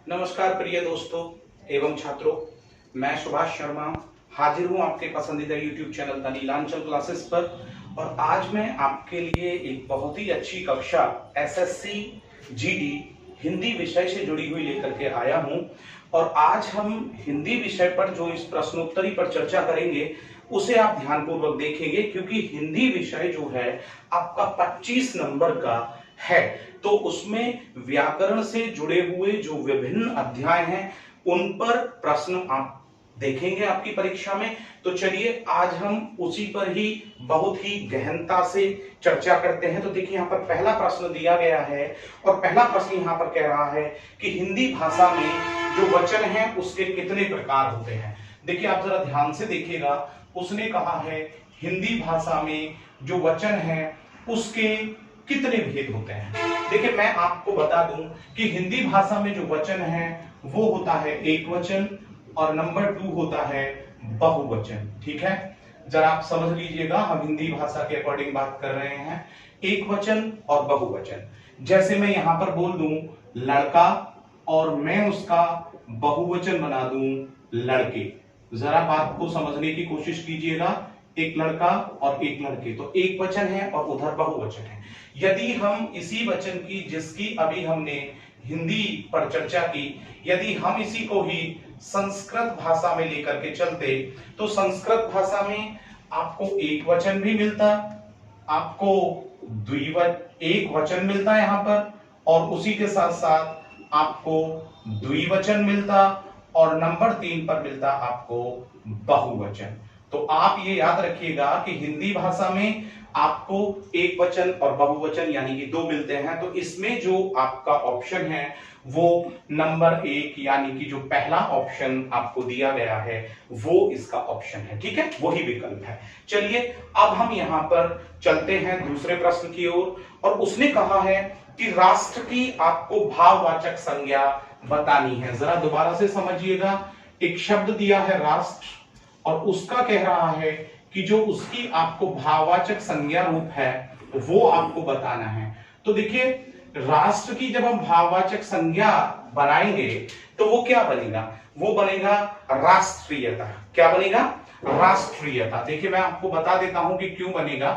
नमस्कार प्रिय दोस्तों एवं छात्रों, मैं सुभाष शर्मा हाजिर हूं आपके पसंदीदा YouTube channel the Neelanchal Classes पर। और आज मैं आपके लिए एक बहुत ही अच्छी कक्षा SSC GD हिंदी विषय से जुड़ी हुई लेकर के आया हूं। और आज हम हिंदी विषय पर जो इस प्रश्नोत्तरी पर चर्चा करेंगे उसे आप ध्यानपूर्वक देखेंगे, क्योंकि हिंदी विषय जो है आपका 25 नंबर का है। तो उसमें व्याकरण से जुड़े हुए जो विभिन्न अध्याय हैं उन पर प्रश्न आप देखेंगे आपकी परीक्षा में। तो चलिए आज हम उसी पर ही बहुत ही गहनता से चर्चा करते हैं। तो देखिए यहाँ पर पहला प्रश्न दिया गया है और पहला प्रश्न यहाँ पर कह रहा है कि हिंदी भाषा में जो वचन है उसके कितने प्रकार होते हैं। देखिए आप जरा ध्यान से देखिएगा, उसने कहा है हिंदी भाषा में जो वचन है उसके कितने भेद होते हैं। देखिए मैं आपको बता दूं कि हिंदी भाषा में जो वचन है वो होता है एक वचन और नंबर 2 होता है बहुवचन। ठीक है, जरा आप समझ लीजिएगा, हम हिंदी भाषा के अकॉर्डिंग बात कर रहे हैं एक वचन और बहुवचन। जैसे मैं यहां पर बोल दूं लड़का और मैं उसका बहुवचन बना दूं लड़के। जरा बात को समझने की कोशिश कीजिएगा, एक लड़का और एक लड़के, तो एक वचन है और उधर बहुवचन है। यदि हम इसी वचन की जिसकी अभी हमने हिंदी पर चर्चा की, यदि हम इसी को ही संस्कृत भाषा में लेकर के चलते तो संस्कृत भाषा में आपको एक वचन भी मिलता, आपको एक वचन मिलता यहां पर, और उसी के साथ साथ आपको द्विवचन मिलता, और नंबर 3 पर मिलता आपको बहुवचन। तो आप ये याद रखिएगा कि हिंदी भाषा में आपको एक वचन और बहुवचन यानी कि 2 मिलते हैं। तो इसमें जो आपका ऑप्शन है वो नंबर 1 यानी कि जो पहला ऑप्शन आपको दिया गया है वो इसका ऑप्शन है। ठीक है, वही विकल्प है। चलिए अब हम यहां पर चलते हैं दूसरे प्रश्न की ओर। और उसने कहा है कि राष्ट्र की आपको भाववाचक संज्ञा बतानी है। जरा दोबारा से समझिएगा, एक शब्द दिया है राष्ट्र और उसका कह रहा है कि जो उसकी आपको भाववाचक संज्ञा रूप है वो आपको बताना है। तो देखिए राष्ट्र की जब हम भाववाचक संज्ञा बनाएंगे तो वो क्या बनेगा, वो बनेगा राष्ट्रीयता। क्या बनेगा, राष्ट्रीयता। देखिए मैं आपको बता देता हूं कि क्यों बनेगा।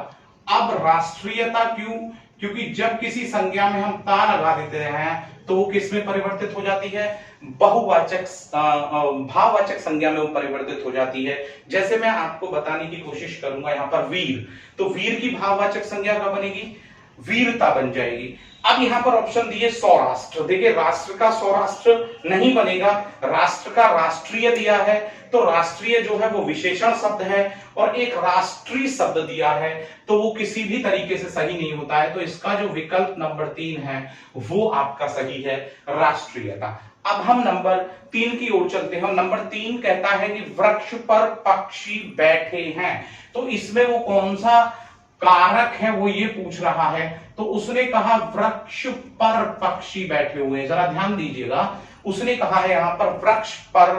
अब राष्ट्रीयता क्यों, क्योंकि जब किसी संज्ञा में हम ता लगा देते हैं तो वो किस में परिवर्तित हो जाती है, बहुवाचक भाववाचक संज्ञा में वो परिवर्तित हो जाती है। जैसे मैं आपको बताने की कोशिश करूंगा यहाँ पर वीर, तो वीर की भाववाचक संज्ञा क्या बनेगी, वीरता बन जाएगी। अब यहाँ पर ऑप्शन दिए सौराष्ट्र। देखिए राष्ट्र का सौराष्ट्र नहीं बनेगा, राष्ट्र का राष्ट्रीय दिया है, तो राष्ट्रीय जो है वो विशेषण शब्द है और एक राष्ट्रीय शब्द दिया है, तो वो किसी भी तरीके से सही नहीं होता है। तो इसका जो विकल्प नंबर 3 है वो आपका सही है, राष्ट्रीयता। अब हम नंबर 3 की ओर चलते हैं। नंबर 3 कहता है कि वृक्ष पर पक्षी बैठे हैं। तो इसमें वो कौन सा कारक है वो ये पूछ रहा है। तो उसने कहा वृक्ष पर पक्षी बैठे हुए हैं। जरा ध्यान दीजिएगा, उसने कहा है यहां पर वृक्ष पर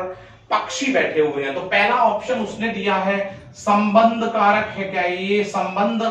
पक्षी बैठे हुए हैं। तो पहला ऑप्शन उसने दिया है संबंध कारक है। क्या ये संबंध,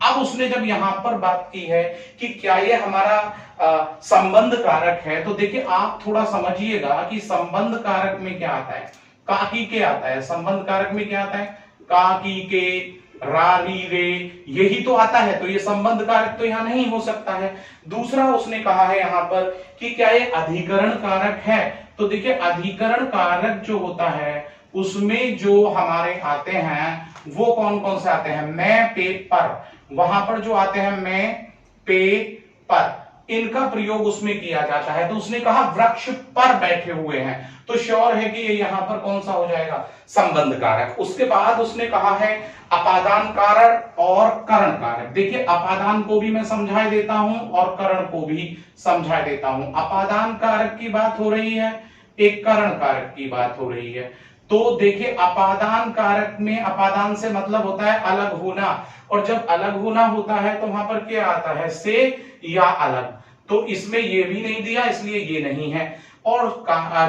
अब उसने जब यहां पर बात की है कि क्या ये हमारा संबंध कारक है, तो देखिए आप थोड़ा समझिएगा कि संबंध कारक में क्या आता है, काकी के आता है। संबंध कारक में क्या आता है, काकी के, रारी रे, यही तो आता है। तो ये संबंध कारक तो यहां नहीं हो सकता है। दूसरा उसने कहा है यहां पर कि क्या ये अधिकरण कारक है। तो देखिए अधिकरण कारक जो होता है उसमें जो हमारे आते हैं वो कौन कौन से आते हैं, मैं पे पर, वहां पर जो आते हैं मैं पे पर, इनका प्रयोग उसमें किया जाता है। तो उसने कहा वृक्ष पर बैठे हुए हैं, तो श्योर है कि ये यहां पर कौन सा हो जाएगा, संबंध कारक। उसके बाद उसने कहा है अपादान कारक और करण कारक। देखिए अपादान को भी मैं समझा देता हूं और करण को भी समझा देता हूं। अपादान कारक की बात हो रही है, एक करण कारक की बात हो रही है। तो देखिए अपादान कारक में अपादान से मतलब होता है अलग होना, और जब अलग होना होता है तो वहां पर क्या आता है, से या अलग। तो इसमें ये भी नहीं दिया, इसलिए ये नहीं है। और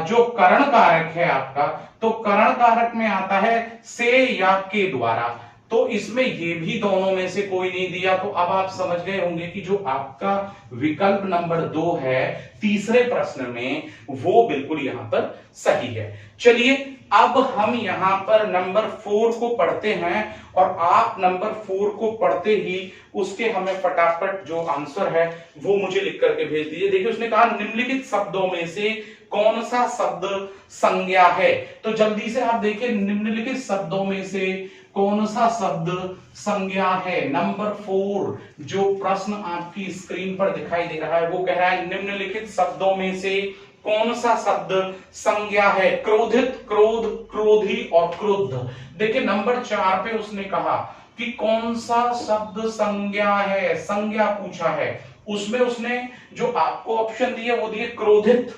जो करण कारक है आपका, तो करण कारक में आता है से या के द्वारा। तो इसमें ये भी दोनों में से कोई नहीं दिया। तो अब आप समझ गए होंगे कि जो आपका विकल्प नंबर 2 है तीसरे प्रश्न में, वो बिल्कुल यहां पर सही है। चलिए अब हम यहां पर नंबर 4 को पढ़ते हैं और आप नंबर 4 को पढ़ते ही उसके हमें फटाफट जो आंसर है वो मुझे लिख करके भेज दीजिए। देखिए उसने कहा निम्नलिखित शब्दों में से कौन सा शब्द संज्ञा है। तो जल्दी से आप देखिए निम्नलिखित शब्दों में से कौन सा शब्द संज्ञा है। नंबर 4 जो प्रश्न आपकी स्क्रीन पर दिखाई दे रहा है वो कह रहा है निम्नलिखित शब्दों में से कौन सा शब्द संज्ञा है। क्रोधित, क्रोध, क्रोधी और क्रुद्ध। देखिए नंबर 4 पे उसने कहा कि कौन सा शब्द संज्ञा है, संज्ञा पूछा है। उसमें उसने जो आपको ऑप्शन दिए वो दिए क्रोधित।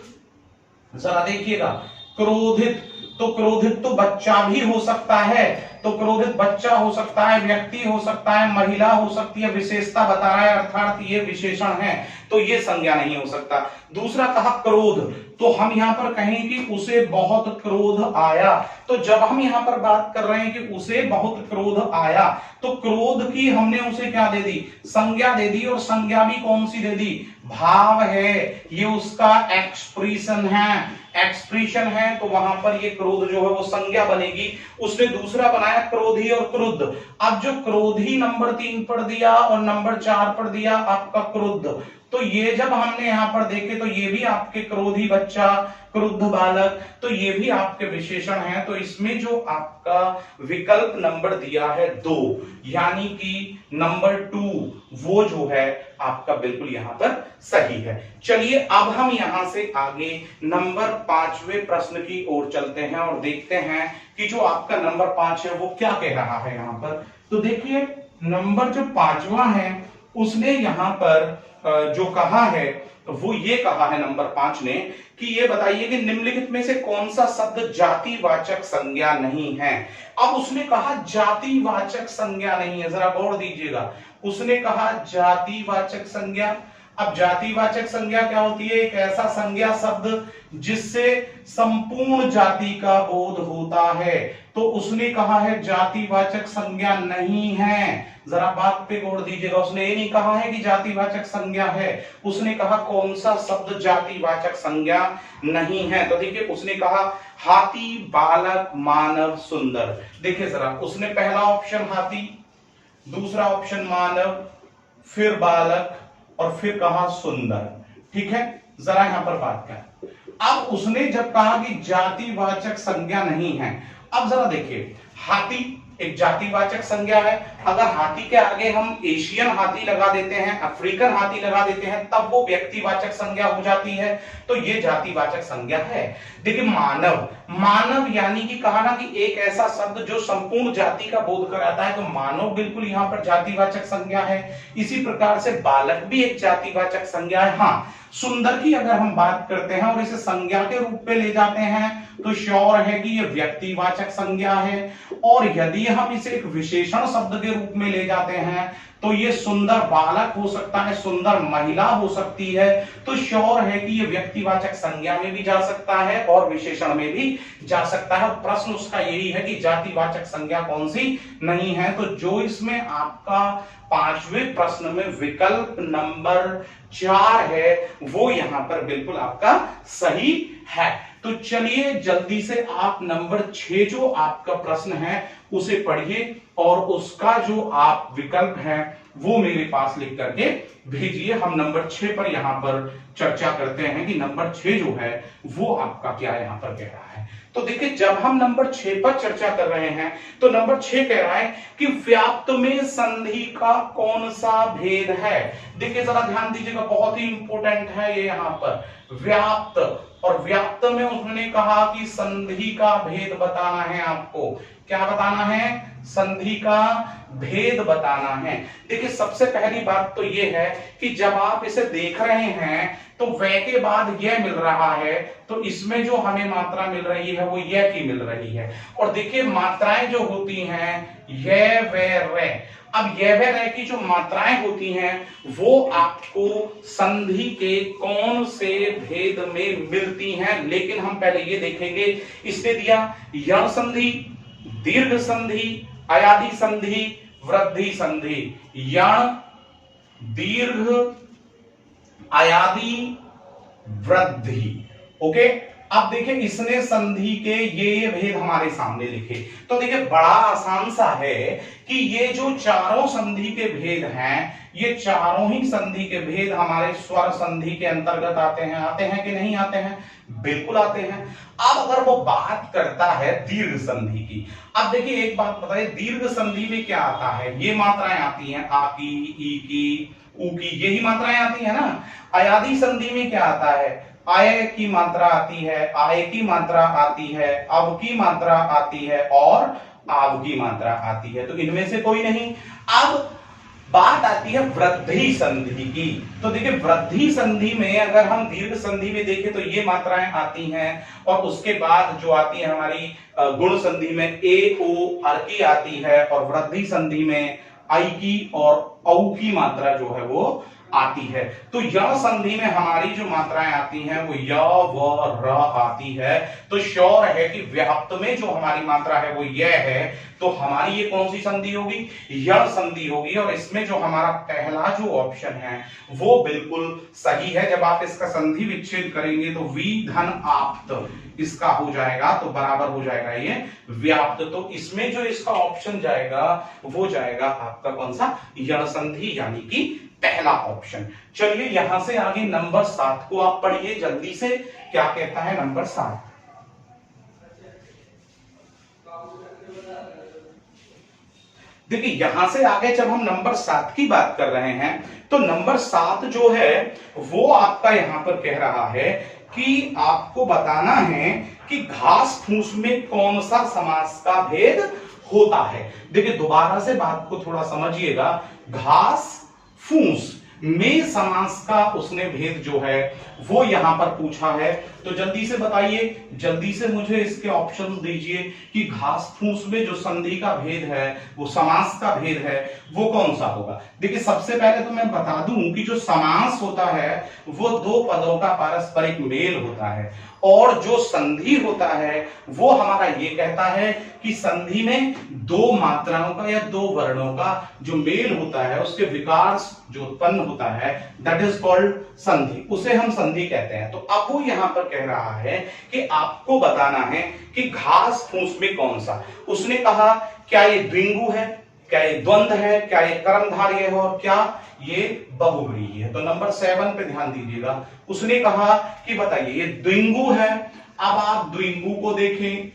जरा देखिएगा क्रोधित, तो क्रोधित तो बच्चा भी हो सकता है, तो क्रोधित बच्चा हो सकता है, व्यक्ति हो सकता है, महिला हो सकती है, विशेषता बता रहा है अर्थात ये विशेषण है, तो ये संज्ञा नहीं हो सकता। दूसरा कहा क्रोध, तो हम यहां पर कहें कि उसे बहुत क्रोध आया। तो जब हम यहां पर बात कर रहे हैं कि उसे बहुत क्रोध आया, तो क्रोध की हमने उसे क्या दे दी, संज्ञा दे दी। और संज्ञा भी कौन सी दे दी, भाव है, ये उसका एक्सप्रेशन है, एक्सप्रेशन है, तो वहां पर ये क्रोध जो है वो संज्ञा बनेगी। उसने दूसरा बनाया क्रोधी और क्रुद्ध। अब जो क्रोधी नंबर 3 पर दिया और नंबर 4 पर दिया आपका क्रुद्ध, तो ये जब हमने यहां पर देखे तो ये भी आपके क्रोधी बच्चा, क्रुद्ध बालक, तो ये भी आपके विशेषण हैं। तो इसमें जो आपका विकल्प नंबर दिया है 2 यानी कि नंबर 2 वो जो है आपका बिल्कुल यहां पर सही है। चलिए अब हम यहां से आगे नंबर 5वें प्रश्न की ओर चलते हैं और देखते हैं कि जो आपका नंबर 5 है वो क्या कह रहा है यहां पर। तो देखिए नंबर जो 5वां है उसने यहां पर जो कहा है वो ये कहा है नंबर 5 ने कि ये बताइए कि निम्नलिखित में से कौन सा शब्द जातिवाचक संज्ञा नहीं है। अब उसने कहा जातिवाचक संज्ञा नहीं है, जरा गौर दीजिएगा। उसने कहा जातिवाचक संज्ञा। अब जातिवाचक संज्ञा क्या होती है, एक ऐसा संज्ञा शब्द जिससे संपूर्ण जाति का बोध होता है। तो उसने कहा है जातिवाचक संज्ञा नहीं है। जरा बात पे गौर दीजिएगा, उसने ये नहीं कहा है कि जातिवाचक संज्ञा है, उसने कहा कौन सा शब्द जातिवाचक संज्ञा नहीं है। तो देखिए उसने कहा हाथी, बालक, मानव, सुंदर। देखिए जरा उसने पहला ऑप्शन हाथी, दूसरा ऑप्शन मानव, फिर बालक और फिर कहा सुंदर। ठीक है, जरा यहां पर बात कर। अब उसने जब कहा कि जातिवाचक संज्ञा नहीं है, अब जरा देखिए हाथी एक जातिवाचक संज्ञा है। अगर हाथी के आगे हम एशियन हाथी लगा देते हैं, अफ्रीकन हाथी लगा देते हैं, तब वो व्यक्तिवाचक संज्ञा हो जाती है, तो ये जातिवाचक संज्ञा है। देखिए मानव, मानव यानी कि कहा ना कि एक ऐसा शब्द जो संपूर्ण जाति का बोध कराता है, तो मानव बिल्कुल यहां पर जातिवाचक संज्ञा है। इसी प्रकार से बालक भी एक जातिवाचक संज्ञा है। हाँ, सुंदर की अगर हम बात करते हैं और इसे संज्ञा के रूप में ले जाते हैं तो श्योर है कि यह व्यक्तिवाचक संज्ञा है। और यदि हम इसे एक विशेषण शब्द के रूप में ले जाते हैं तो ये सुंदर बालक हो सकता है, सुंदर महिला हो सकती है, तो श्योर है कि ये व्यक्तिवाचक संज्ञा में भी जा सकता है और विशेषण में भी जा सकता है। प्रश्न उसका यही है कि जातिवाचक संज्ञा कौन सी नहीं है। तो जो इसमें आपका 5वें प्रश्न में विकल्प नंबर 4 है वो यहां पर बिल्कुल आपका सही है। तो चलिए जल्दी से आप नंबर 6 जो आपका प्रश्न है उसे पढ़िए और उसका जो आप विकल्प है वो मेरे पास लिख करके भेजिए। हम नंबर 6 पर यहां पर चर्चा करते हैं कि नंबर 6 जो है वो आपका क्या यहां पर कह रहा है। तो देखिए जब हम नंबर 6 पर चर्चा कर रहे हैं तो नंबर 6 कह रहा है कि व्याप्त में संधि का कौन सा भेद है। देखिए जरा ध्यान दीजिएगा, बहुत ही इंपॉर्टेंट है ये यहां पर व्याप्त। और व्याप्त में उन्होंने कहा कि संधि का भेद बताना है आपको। क्या बताना है, संधि का भेद बताना है। देखिए सबसे पहली बात तो ये है कि जब आप इसे देख रहे हैं तो वे के बाद यह मिल रहा है, तो इसमें जो हमें मात्रा मिल रही है वो यह की मिल रही है। और देखिए मात्राएं जो होती हैं यह वे रे, अब यह वे रे की जो मात्राएं होती हैं वो आपको संधि के कौन से भेद में मिलती हैं। लेकिन हम पहले ये देखेंगे, इसने दिया यण संधि, दीर्घ संधि, अयादि संधि, वृद्धि संधि, यण, दीर्घ, अयादि, वृद्धि। ओके, अब देखिए इसने संधि के ये भेद हमारे सामने लिखे। तो देखिए बड़ा आसान सा है कि ये जो चारों संधि के भेद हैं, ये चारों ही संधि के भेद हमारे स्वर संधि के अंतर्गत आते हैं कि नहीं आते हैं? बिल्कुल आते हैं। अब अगर वो बात करता है दीर्घ संधि की, अब देखिए एक बात बताइए, दीर्घ संधि में क्या आता है? ये मात्राएं आती हैं, आ की, ई की, ऊ की, यही मात्राएं आती है ना। अयादि संधि में क्या आता है? आय की मात्रा आती है, आय की मात्रा आती है, अब की मात्रा आती है और आव की मात्रा आती है। तो इनमें से कोई नहीं। अब बात आती है वृद्धि संधि की। तो देखिए वृद्धि संधि में अगर हम दीर्घ संधि में देखें तो ये मात्राएं आती हैं, और उसके बाद जो आती है हमारी गुण संधि में ए, ओ, अर की आती है, और वृद्धि संधि में आई की और औ की मात्रा जो है वो आती है। तो यह संधि में हमारी जो मात्राएं आती हैं वो य, व, र आती है। तो श्योर है कि व्याप्त में जो हमारी मात्रा है वो यह है। तो हमारी ये कौन सी संधि होगी? यह संधि होगी। और इसमें जो हमारा पहला जो ऑप्शन है वो बिल्कुल सही है। जब आप इसका संधि विच्छेद करेंगे तो वी धन आप्त इसका हो जाएगा, तो बराबर हो जाएगा ये व्याप्त। तो इसमें जो इसका ऑप्शन जाएगा वो जाएगा आपका कौन सा? यह संधि, यानी कि पहला ऑप्शन। चलिए यहां से आगे नंबर 7 को आप पढ़िए जल्दी से, क्या कहता है नंबर 7। देखिए यहां से आगे जब हम नंबर 7 की बात कर रहे हैं तो नंबर 7 जो है वो आपका यहां पर कह रहा है कि आपको बताना है कि घास फूस में कौन सा समास का भेद होता है। देखिए दोबारा से बात को थोड़ा समझिएगा। घास फूस में समास का उसने भेद जो है वो यहां पर पूछा है। तो जल्दी से बताइए, जल्दी से मुझे इसके ऑप्शन दीजिए कि घास फूस में जो संधि का भेद है, वो समास का भेद है, वो कौन सा होगा। देखिए सबसे पहले तो मैं बता दूं कि जो समास होता है वो दो पदों का पारस्परिक मेल होता है, और जो संधि होता है वो हमारा ये कहता है कि संधि में दो मात्राओं का या दो वर्णों का जो मेल होता है, उसके विकार जो उत्पन्न होता है, दैट इज कॉल्ड संधि, उसे हम संधि कहते हैं। तो अब वो यहां पर कह रहा है कि आपको बताना है कि घास फूस में कौन सा। उसने कहा क्या ये द्विंगु है, क्या ये द्वंद्व है, क्या ये कर्मधारय है, और क्या ये बहुव्रीहि है। तो नंबर 7 पे ध्यान दीजिएगा। उसने कहा कि बताइए ये द्विंगु है। अब आप द्विंगु को देखें,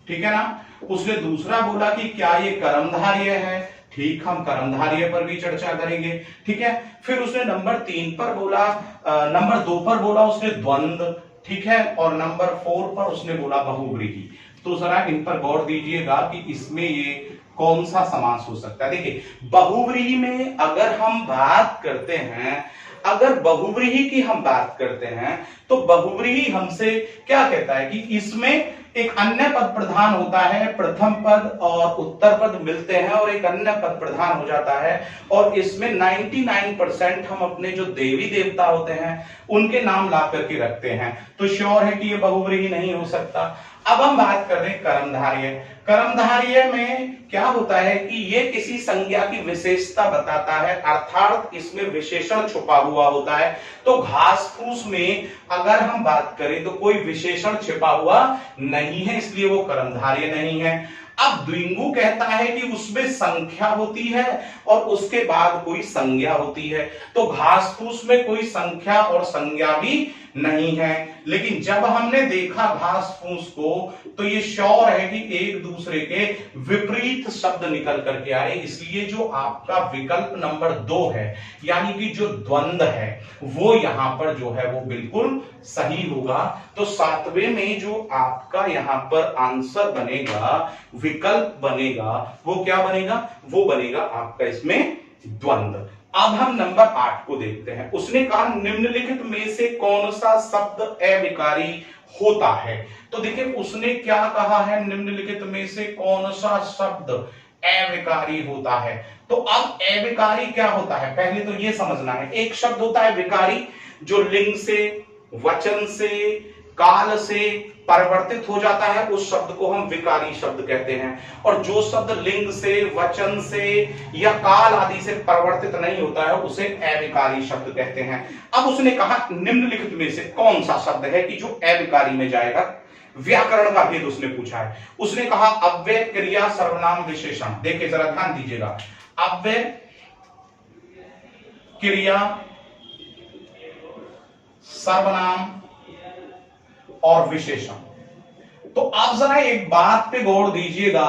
ठीक है ना। उसने दूसरा बोला कि क्या ये कर्मधारय है। ठीक, हम कर्मधारय पर भी चर्चा करेंगे, ठीक है। फिर उसने नंबर 3 पर बोला, नंबर 2 पर बोला उसने द्वंद्व, ठीक है, और नंबर 4 पर उसने बोला बहुव्रीहि। तो जरा इन पर गौर दीजिएगा कि इसमें ये कौन सा समास हो सकता है। देखिए बहुव्रीहि में अगर हम बात करते हैं, अगर बहुव्रीहि की हम बात करते हैं तो बहुव्रीहि हमसे क्या कहता है कि इसमें एक अन्य पद प्रधान होता है, प्रथम पद और उत्तर पद मिलते हैं और एक अन्य पद प्रधान हो जाता है, और इसमें 99% हम अपने जो देवी देवता होते हैं उनके नाम ला करके रखते हैं। तो श्योर है कि ये बहुव्रीहि नहीं हो सकता। अब हम बात कर रहे हैं कर्मधारय। कर्मधारय में क्या होता है कि ये किसी संज्ञा की विशेषता बताता है, अर्थात इसमें विशेषण छुपा हुआ होता है। तो घास फूस में अगर हम बात करें तो कोई विशेषण छिपा हुआ नहीं है, इसलिए वो कर्मधारय नहीं है। अब द्विंगु कहता है कि उसमें संख्या होती है और उसके बाद कोई संज्ञा होती है। तो घास फूस में कोई संख्या और संज्ञा भी नहीं है। लेकिन जब हमने देखा घास फूस को तो ये श्योर है कि एक दूसरे के विपरीत शब्द निकल करके आए, इसलिए जो आपका विकल्प नंबर 2 है यानी कि जो द्वंद्व है वो यहां पर जो है वो बिल्कुल सही होगा। तो 7वें में जो आपका यहां पर आंसर बनेगा, विकल्प बनेगा, वो क्या बनेगा? वो बनेगा आपका इसमें द्वंद्व। अब हम नंबर 8 को देखते हैं। उसने कहा निम्नलिखित में से कौन सा शब्द अविकारी होता है। तो देखिए उसने क्या कहा है, निम्नलिखित में से कौन सा शब्द अविकारी होता है। तो अब अविकारी क्या होता है पहले तो ये समझना है। एक शब्द होता है विकारी जो लिंग से, वचन से, काल से परिवर्तित हो जाता है उस शब्द को हम विकारी शब्द कहते हैं, और जो शब्द लिंग से, वचन से या काल आदि से परिवर्तित नहीं होता है उसे अविकारी शब्द कहते हैं। अब उसने कहा निम्नलिखित में से कौन सा शब्द है कि जो अविकारी में जाएगा। व्याकरण का भेद उसने पूछा है। उसने कहा अव्यय, क्रिया, सर्वनाम, विशेषण। देखिए जरा ध्यान दीजिएगा, अव्यय, क्रिया, सर्वनाम और विशेषण। तो आप जरा एक बात पे गौर दीजिएगा,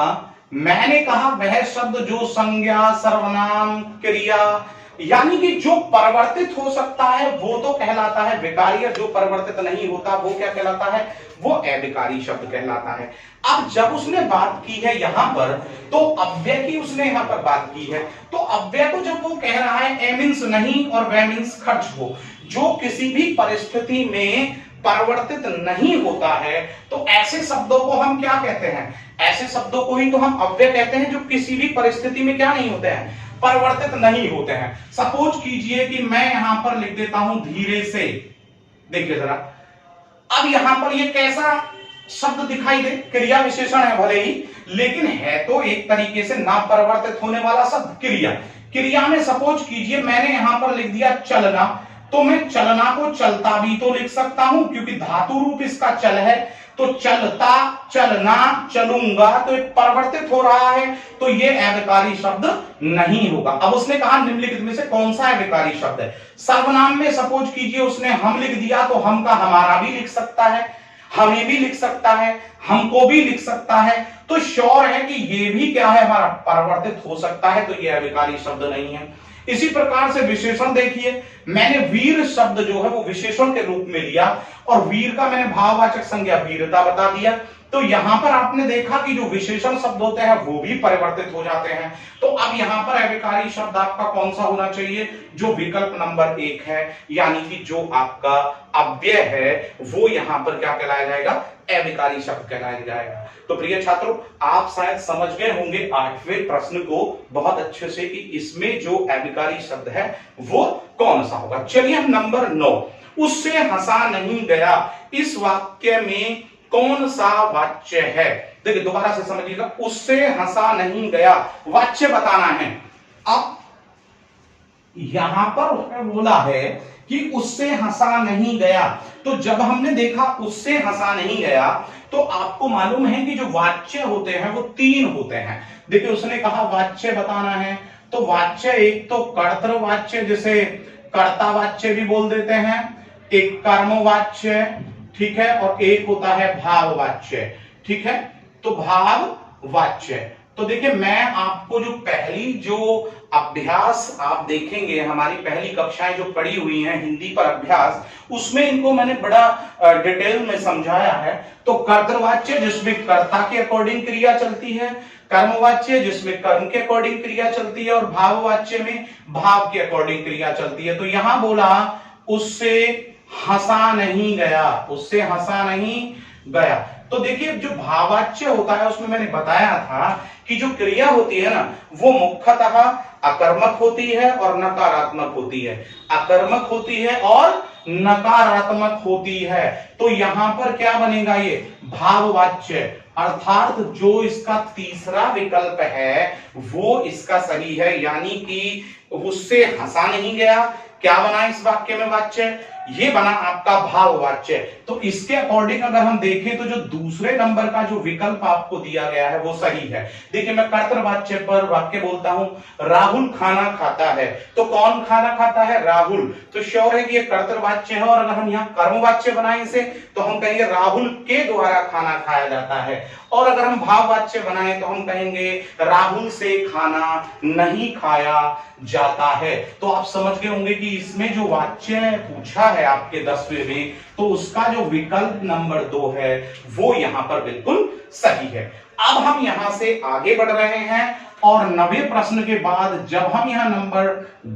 मैंने कहा वह शब्द जो संज्ञा, सर्वनाम, क्रिया यानी कि जो परिवर्तित हो सकता है वो तो कहलाता है विकारी, और जो परिवर्तित नहीं होता वो क्या कहलाता है, वो अविकारी शब्द कहलाता है। अब जब उसने बात की है यहां पर, तो अव्यय की उसने यहां पर बात की है, तो अव्यय को जब वो कह रहा है ए मीन्स नहीं और वे मीन्स खर्च हो, जो किसी भी परिस्थिति में परिवर्तित नहीं होता है, तो ऐसे शब्दों को हम क्या कहते हैं, ऐसे शब्दों को ही तो हम अव्यय कहते हैं जो किसी भी परिस्थिति में क्या नहीं होते हैं, परिवर्तित नहीं होते हैं। सपोज कीजिए कि मैं यहां पर लिख देता हूं धीरे से, देखिए जरा, अब यहां पर ये कैसा शब्द दिखाई दे, क्रिया विशेषण है भले ही, लेकिन है तो एक तरीके से ना परिवर्तित होने वाला शब्द क्रिया। क्रिया में सपोज कीजिए मैंने यहां पर लिख दिया चलना, तो मैं चलना को चलता भी तो लिख सकता हूं क्योंकि धातु रूप इसका चल है, तो चलता, चलना, चलूंगा, तो एक परिवर्तित हो रहा है, तो ये अविकारी शब्द नहीं होगा। अब उसने कहा निम्नलिखित में से कौन सा अविकारी शब्द है। सर्वनाम में सपोज कीजिए उसने हम लिख दिया, तो हम का हमारा भी लिख सकता है, हमें भी लिख सकता है, हमको भी लिख सकता है, तो श्योर है कि ये भी क्या है, हमारा परिवर्तित हो सकता है, तो ये अविकारी शब्द नहीं है। इसी प्रकार से विशेषण देखिए, मैंने वीर शब्द जो है वो विशेषण के रूप में लिया, और वीर का मैंने भाववाचक संज्ञा वीरता बता दिया, तो यहां पर आपने देखा कि जो विशेषण शब्द होते हैं वो भी परिवर्तित हो जाते हैं। तो अब यहां पर अविकारी शब्द आपका कौन सा होना चाहिए, जो विकल्प नंबर 1 है, यानी कि जो आपका अव्यय है वो यहां पर क्या कहलाया जाएगा, अविकारी शब्द कहलाया जाएगा। तो प्रिय छात्रों, आप शायद समझ गए होंगे 8वें प्रश्न को बहुत अच्छे से कि इसमें जो अविकारी शब्द है वो कौन सा होगा। चलिए हम नंबर 9, उससे हंसा नहीं गया, इस वाक्य में कौन सा वाच्य है। देखिए दोबारा से समझिएगा, उससे हंसा नहीं गया, वाच्य बताना है। अब यहां पर उसने बोला है कि उससे हंसा नहीं गया, तो जब हमने देखा उससे हंसा नहीं गया, तो आपको मालूम है कि जो वाच्य होते हैं वो 3 होते हैं। देखिए उसने कहा वाच्य बताना है, तो वाच्य एक तो कर्तृवाच्य जिसे कर्तावाच्य भी बोल देते हैं, एक कर्मवाच्य, ठीक है, और एक होता है भाववाच्य, ठीक है। तो भाववाच्य, तो देखिए मैं आपको जो पहली जो अभ्यास आप देखेंगे, हमारी पहली कक्षाएं जो पढ़ी हुई हैं हिंदी पर अभ्यास, उसमें इनको मैंने बड़ा डिटेल में समझाया है। तो कर्तृवाच्य जिसमें कर्ता के अकॉर्डिंग क्रिया चलती है, कर्मवाच्य जिसमें कर्म के अकॉर्डिंग क्रिया चलती है, और भाववाच्य में भाव के अकॉर्डिंग क्रिया चलती है। तो यहां बोला उससे हंसा नहीं गया, उससे हंसा नहीं गया, तो देखिए जो भाववाच्य होता है उसमें मैंने बताया था कि जो क्रिया होती है ना वो मुख्यतः अकर्मक होती है और नकारात्मक होती है, अकर्मक होती है और नकारात्मक होती है। तो यहां पर क्या बनेगा, ये भाववाच्य, अर्थात जो इसका तीसरा विकल्प है वो इसका सही है, यानी कि उससे हंसा नहीं गया, क्या बना इस वाक्य में वाच्य, ये बना आपका भाववाच्य। तो इसके अकॉर्डिंग अगर हम देखें तो जो दूसरे नंबर का जो विकल्प आपको दिया गया है वो सही है। देखिए मैं कर्तृवाच्य पर वाक्य बोलता हूं, राहुल खाना खाता है, तो कौन खाना खाता है, राहुल, तो श्योर है कि ये कर्तृवाच्य है। और अगर हम यहाँ कर्मवाच्य बनाएं इसे, तो हम कहेंगे राहुल के द्वारा खाना खाया जाता है। और अगर हम भाववाच्य बनाएं तो हम कहेंगे राहुल से खाना नहीं खाया जाता है। तो आप समझ गए होंगे कि इसमें जो वाच्य पूछा है आपके 10वें में, तो उसका जो विकल्प नंबर 2 है वो यहां पर बिल्कुल सही है। अब हम यहां से आगे बढ़ रहे हैं, और 9वें प्रश्न के बाद जब हम यहां नंबर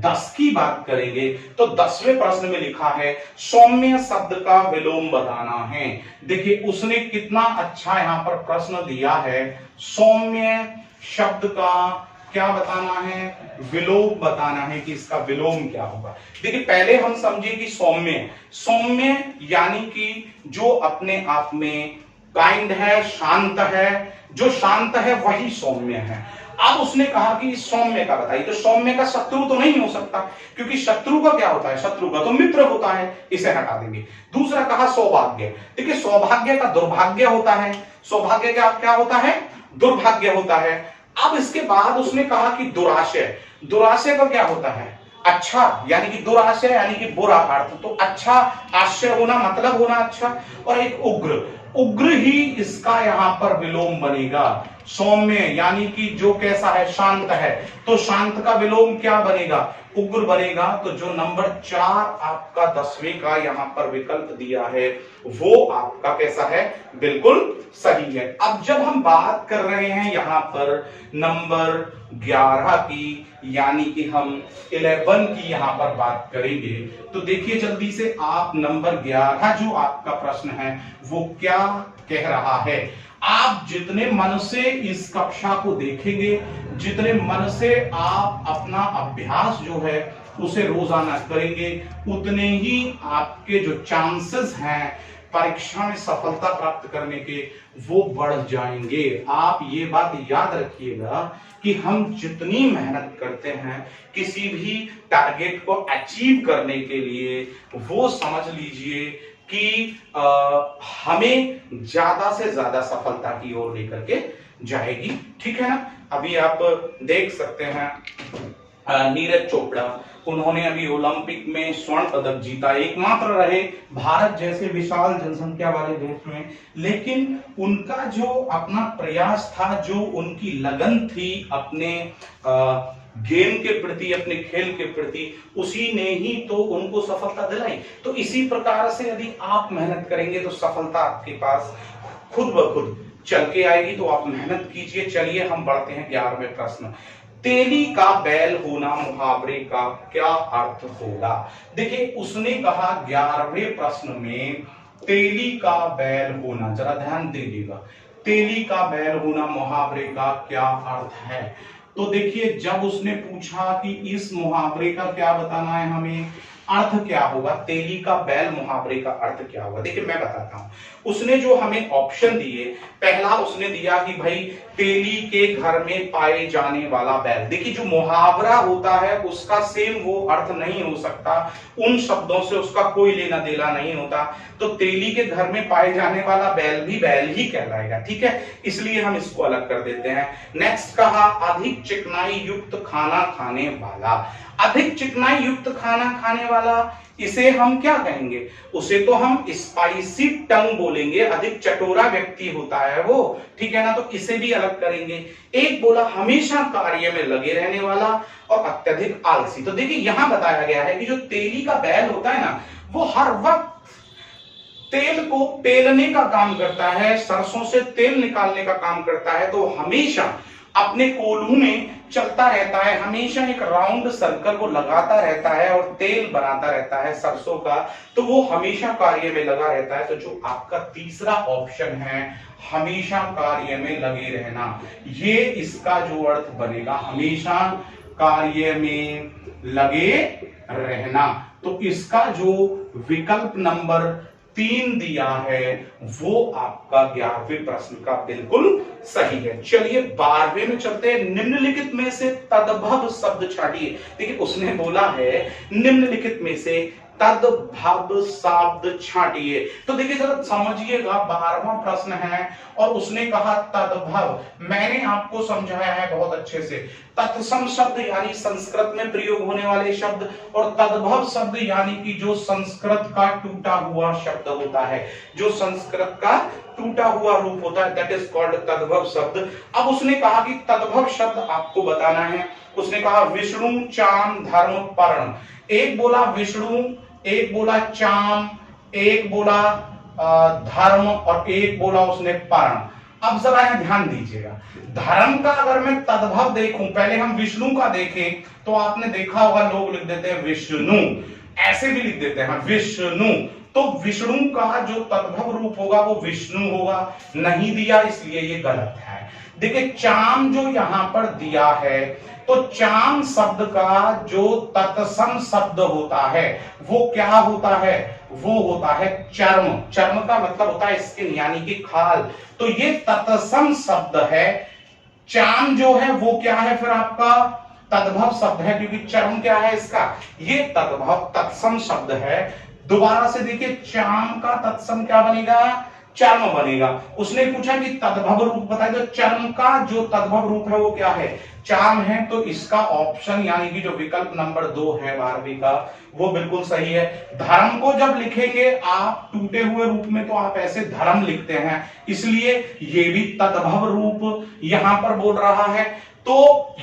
10 की बात करेंगे, तो 10वें प्रश्न में लिखा है सौम्य शब्द का विलोम बताना है। देखिए उसने कितना अच्छा यहां पर प्रश्न दिया है, सौम्य शब्द का क्या बताना है, विलोम बताना है कि इसका विलोम क्या होगा। देखिए पहले हम समझे कि सौम्य, सौम्य यानी कि जो अपने आप में काइंड है, शांत है, जो शांत है वही सौम्य है। अब उसने कहा कि सौम्य का बताइए, तो सौम्य का शत्रु तो नहीं हो सकता, क्योंकि शत्रु का क्या होता है, शत्रु का तो मित्र होता है, इसे हटा देंगे। दूसरा कहा सौभाग्य, देखिए सौभाग्य का दुर्भाग्य होता है, सौभाग्य का क्या होता है, दुर्भाग्य होता है। अब इसके बाद उसने कहा कि दुराशय, दुराशय का क्या होता है, अच्छा, यानी कि दुराशय यानी कि बुरा अर्थ, तो अच्छा आशय होना मतलब होना अच्छा। और एक उग्र, उग्र ही इसका यहां पर विलोम बनेगा। सौम्य यानी कि जो कैसा है, शांत है, तो शांत का विलोम क्या बनेगा, उग्र बनेगा। तो जो नंबर 4 आपका 10वें का यहां पर विकल्प दिया है वो आपका कैसा है, बिल्कुल सही है। अब जब हम बात कर रहे हैं यहां पर नंबर 11 की, यानी कि हम 11 की यहां पर बात करेंगे, तो देखिए जल्दी से आप नंबर 11 जो आपका प्रश्न है वो क्या कह रहा है। आप जितने मन से इस कक्षा को देखेंगे, जितने मन से आप अपना अभ्यास जो है उसे रोजाना करेंगे, उतने ही आपके जो चांसेस हैं परीक्षा में सफलता प्राप्त करने के वो बढ़ जाएंगे। आप ये बात याद रखिएगा कि हम जितनी मेहनत करते हैं किसी भी टारगेट को अचीव करने के लिए, वो समझ लीजिए कि हमें ज्यादा से ज्यादा सफलता की ओर लेकर के जाएगी, ठीक है ना। अभी आप देख सकते हैं नीरज चोपड़ा, उन्होंने अभी ओलंपिक में स्वर्ण पदक जीता, एकमात्र रहे भारत जैसे विशाल जनसंख्या वाले देश में, लेकिन उनका जो अपना प्रयास था, जो उनकी लगन थी अपने गेम के प्रति, अपने खेल के प्रति, उसी ने ही तो उनको सफलता दिलाई। तो इसी प्रकार से यदि आप मेहनत करेंगे तो सफलता आपके पास खुद ब खुद चल के आएगी। तो आप मेहनत कीजिए। चलिए हम बढ़ते हैं 11वें प्रश्न। तेली का बैल होना मुहावरे का क्या अर्थ होगा। देखिए उसने कहा 11वें प्रश्न में तेली का बैल होना, जरा ध्यान दीजिएगा, तेली का बैल होना मुहावरे का क्या अर्थ है। तो देखिए जब उसने पूछा कि इस मुहावरे का क्या बताना है हमें, अर्थ क्या होगा, तेली का बैल मुहावरे का अर्थ क्या होगा, देखिए मैं बताता हूं। उसने जो हमें ऑप्शन दिए, पहला उसने दिया कि भाई तेली के घर में पाए जाने वाला बैल। देखिए जो मुहावरा होता है उसका सेम वो अर्थ नहीं हो सकता, उन शब्दों से उसका कोई लेना देना नहीं होता। तो तेली के घर में पाए जाने वाला बैल भी बैल ही कहलाएगा, ठीक है, इसलिए हम इसको अलग कर देते हैं। नेक्स्ट कहा अधिक चिकनाई युक्त खाना खाने वाला। अधिक चिकनाई युक्त खाना खाने वाला, इसे हम क्या कहेंगे, उसे तो हम स्पाइसी टंग बोलेंगे, अधिक चटोरा व्यक्ति होता है वो, ठीक है ना, तो इसे भी अलग करेंगे। एक बोला हमेशा कार्य में लगे रहने वाला और अत्यधिक आलसी। तो देखिए यहां बताया गया है कि जो तेली का बैल होता है ना, वो हर वक्त तेल को पेलने का काम करता है, सरसों से तेल निकालने का काम करता है, तो हमेशा अपने कोल्हू में चलता रहता है, हमेशा एक राउंड सर्कल को लगाता रहता है और तेल बनाता रहता है सरसों का, तो वो हमेशा कार्य में लगा रहता है। तो जो आपका तीसरा ऑप्शन है हमेशा कार्य में लगे रहना, ये इसका जो अर्थ बनेगा, हमेशा कार्य में लगे रहना। तो इसका जो विकल्प नंबर 3 दिया है वो आपका 11वें प्रश्न का बिल्कुल सही है। चलिए 12वें में चलते हैं। निम्नलिखित में से तद्भव शब्द छाटिए। देखिए उसने बोला है निम्नलिखित में से तद्भव शब्द छाटिए। तो देखिए जरा समझिएगा, 12वां प्रश्न है और उसने कहा तद्भव। मैंने आपको समझाया है बहुत अच्छे से, तत्सम शब्द यानी संस्कृत में प्रयोग होने वाले शब्द, और तद्भव शब्द यानी कि जो संस्कृत का टूटा हुआ शब्द होता है, जो संस्कृत का टूटा हुआ रूप होता है, दैट इज कॉल्ड तद्भव शब्द। अब उसने कहा कि तद्भव शब्द आपको बताना है। उसने कहा विष्णु चाम धर्म पर्ण। एक बोला विष्णु, एक बोला चाम, एक बोला धर्म और एक बोला उसने पर्ण। अब जरा यहां ध्यान दीजिएगा, धर्म का अगर मैं तद्भव देखूं, पहले हम विष्णु का देखें तो आपने देखा होगा लोग लिख देते हैं विष्णु, ऐसे भी लिख देते हैं विष्णु। तो विष्णु का जो तद्भव रूप होगा वो विष्णु होगा, नहीं दिया इसलिए ये गलत है। देखिए चाम जो यहां पर दिया है, तो चाम शब्द का जो तत्सम शब्द होता है वो क्या होता है, वो होता है चर्म। चर्म का मतलब होता है स्किन यानी कि खाल। तो ये तत्सम शब्द है। चाम जो है वो क्या है फिर आपका तद्भव शब्द है, क्योंकि चर्म क्या है इसका, ये तद्भव तत्सम शब्द है। दोबारा से देखिए चाम का तत्सम क्या बनेगा, चर्म बनेगा। उसने पूछा कि तद्भव रूप बताइए, तो चर्म का जो तद्भव रूप है वो क्या है, चाम है। तो इसका ऑप्शन यानी कि जो विकल्प नंबर 2 है 12वीं का, वो बिल्कुल सही है। धर्म को जब लिखेंगे आप टूटे हुए रूप में तो आप ऐसे धर्म लिखते हैं, इसलिए ये भी तद्भव रूप यहां पर बोल रहा है। तो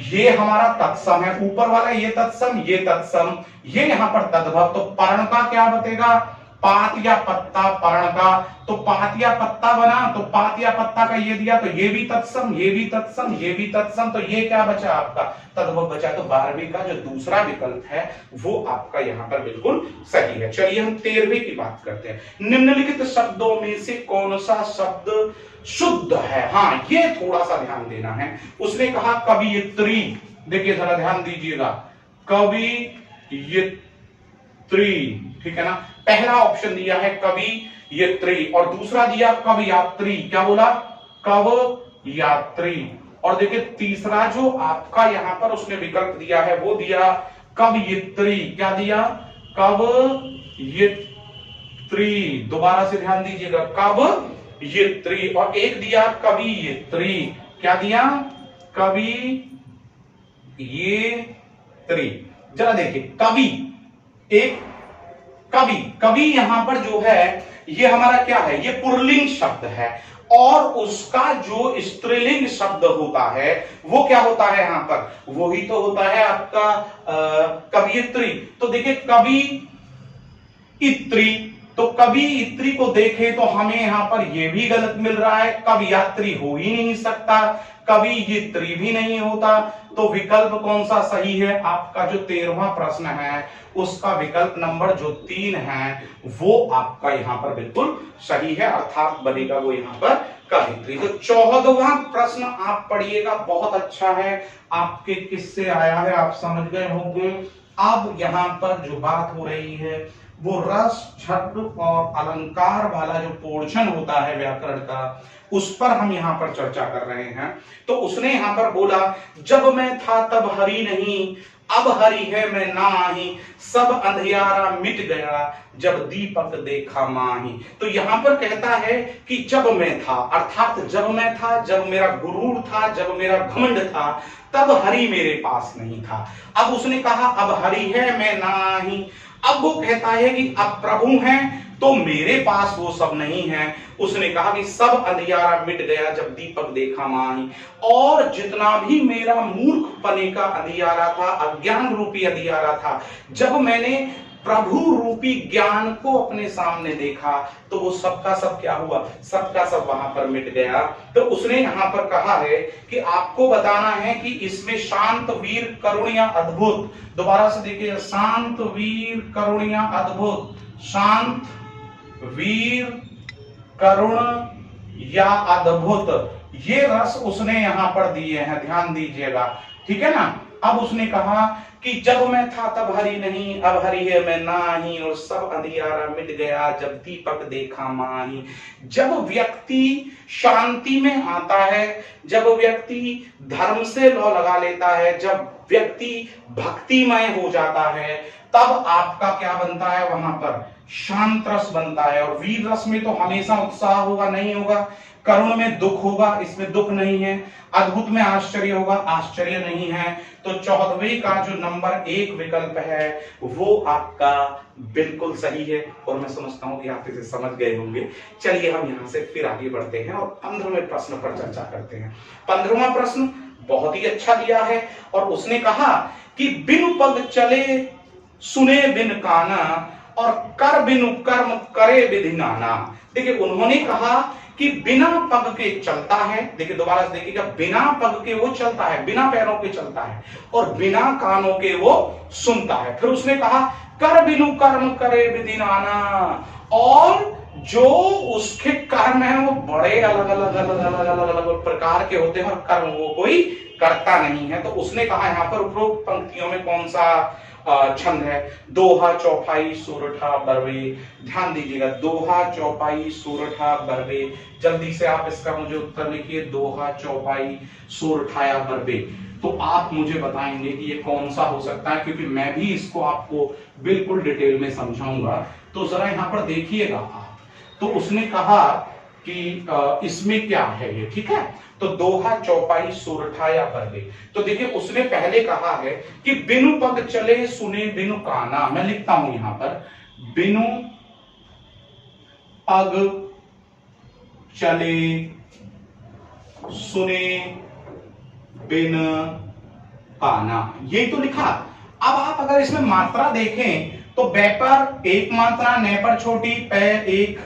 ये हमारा तत्सम है, ऊपर वाला ये तत्सम, ये तत्सम, ये यहां पर तद्भव। तो पर्ण का क्या बतेगा, पात या पत्ता, पर्ण का। तो पात या पत्ता बना, तो पात या पत्ता का ये दिया, तो ये भी तत्सम, ये भी तत्सम, ये भी तत्सम। तो ये क्या बचा आपका, तद्भव बचा। तो 12वीं का जो दूसरा विकल्प है वो आपका यहां पर बिल्कुल सही है। चलिए हम 13वीं की बात करते हैं। निम्नलिखित शब्दों में से कौन सा शब्द शुद्ध है। हाँ, ये थोड़ा सा ध्यान देना है। उसने कहा कवियत्री, देखिए जरा ध्यान दीजिएगा, कवियत्री, ठीक है ना। पहला ऑप्शन दिया है कवियत्री और दूसरा दिया कवयात्री। क्या बोला, कवयात्री। और देखिए तीसरा जो आपका यहां पर उसने विकल्प दिया है वो दिया कवयित्री। क्या दिया, कवयित्री। दोबारा से ध्यान दीजिएगा, कवयित्री। और एक दिया कवियत्री। क्या दिया, कवियत्री। जरा देखिए कवि, एक कवि, कवि यहां पर जो है ये हमारा क्या है, ये पुल्लिंग शब्द है। और उसका जो स्त्रीलिंग शब्द होता है वो क्या होता है यहां पर, वही तो होता है आपका कवियत्री। तो देखिए कवि इत्री, तो कवि इत्री को देखें तो हमें यहां पर यह भी गलत मिल रहा है, कवयात्री हो ही नहीं सकता, कवि इत्री भी नहीं होता। तो विकल्प कौन सा सही है, आपका जो 13वां प्रश्न है उसका विकल्प नंबर जो 3 है वो आपका यहां पर बिल्कुल सही है, अर्थात बनेगा वो यहां पर कवित्री। तो 14वां प्रश्न आप पढ़िएगा, बहुत अच्छा है, आपके किससे आया है आप समझ गए होंगे। अब यहां पर जो बात हो रही है वो रस, छंद और अलंकार वाला जो पोर्शन होता है व्याकरण का, उस पर हम यहाँ पर चर्चा कर रहे हैं। तो उसने यहाँ पर बोला, जब मैं था तब हरि नहीं, अब हरि है मैं नाही, सब अंधियारा मिट गया जब दीपक देखा माही। तो यहाँ पर कहता है कि जब मैं था, अर्थात जब मैं था, जब मेरा गुरूर था, जब मेरा घमंड था, तब हरि मेरे पास नहीं था। अब उसने कहा अब हरि है मैं नाही, अब वो कहता है कि अब प्रभु हैं तो मेरे पास वो सब नहीं है। उसने कहा कि सब अंधियारा मिट गया जब दीपक देखा माही, और जितना भी मेरा मूर्ख पने का अंधियारा था, अज्ञान रूपी अंधियारा था, जब मैंने प्रभु रूपी ज्ञान को अपने सामने देखा तो वो सबका सब क्या हुआ, सबका सब वहां पर मिट गया। तो उसने यहां पर कहा है कि आपको बताना है कि इसमें शांत वीर करुणिया अद्भुत, दोबारा से देखिए, शांत वीर करुणिया अद्भुत, शांत वीर करुण या अद्भुत, ये रस उसने यहां पर दिए हैं, ध्यान दीजिएगा, ठीक है ना। अब उसने कहा कि जब मैं था तब हरि नहीं, अब हरि है मैं नाही, और सब अंधियारा मिट गया जब दीपक देखा माही। जब व्यक्ति शांति में आता है, जब व्यक्ति धर्म से लौ लगा लेता है, जब व्यक्ति भक्तिमय हो जाता है, तब आपका क्या बनता है वहां पर, शांत रस बनता है। और वीर रस में तो हमेशा उत्साह होगा, नहीं होगा, करुण में दुख होगा, इसमें दुख नहीं है, अद्भुत में आश्चर्य होगा, आश्चर्य नहीं है। तो 14वें का जो नंबर 1 विकल्प है वो आपका बिल्कुल सही है, और मैं समझता हूं कि आप इसे समझ गए होंगे। चलिए हम यहां से फिर आगे बढ़ते हैं और 15वें प्रश्न पर चर्चा करते हैं। 15वां प्रश्न बहुत ही अच्छा दिया है, और उसने कहा कि बिनु पग चले सुने बिन काना, और कर बिनु कर्म करे विधि नाना। देखिए उन्होंने कहा कि बिना पग के चलता है, देखिए दोबारा से देखिएगा, बिना पग के वो चलता है, बिना पैरों के चलता है, और बिना कानों के वो सुनता है। फिर उसने कहा कर बिनु कर्म करे विधि नाना, और जो उसके कर्म कर्म है वो बड़े अलग अलग अलग अलग अलग अलग प्रकार के होते हैं और कर्म वो कोई करता नहीं है। तो उसने कहा यहाँ पर उपरोक्त पंक्तियों में कौन सा छंद है? दोहा, चौपाई, सोरठा, बरवे। ध्यान दीजिएगा, दोहा, चौपाई, सोरठा, बरवे। जल्दी से आप इसका मुझे उत्तर लिखिए, दोहा, चौपाई, सोरठा या बरवे। तो आप मुझे बताएंगे कि ये कौन सा हो सकता है, क्योंकि मैं भी इसको आपको बिल्कुल डिटेल में समझाऊंगा। तो जरा यहां पर देखिएगा आप। तो उसने कहा कि इसमें क्या है ये, ठीक है। तो दोहा, चौपाई, सोरठा या बरवे। तो देखिए उसने पहले कहा है कि बिनु पग चले सुने बिनु काना। मैं लिखता हूं यहां पर, बिनु पग चले सुने बिन काना, ये तो लिखा। अब आप अगर इसमें मात्रा देखें तो बे पर एक मात्रा, ने पर छोटी, पे एक,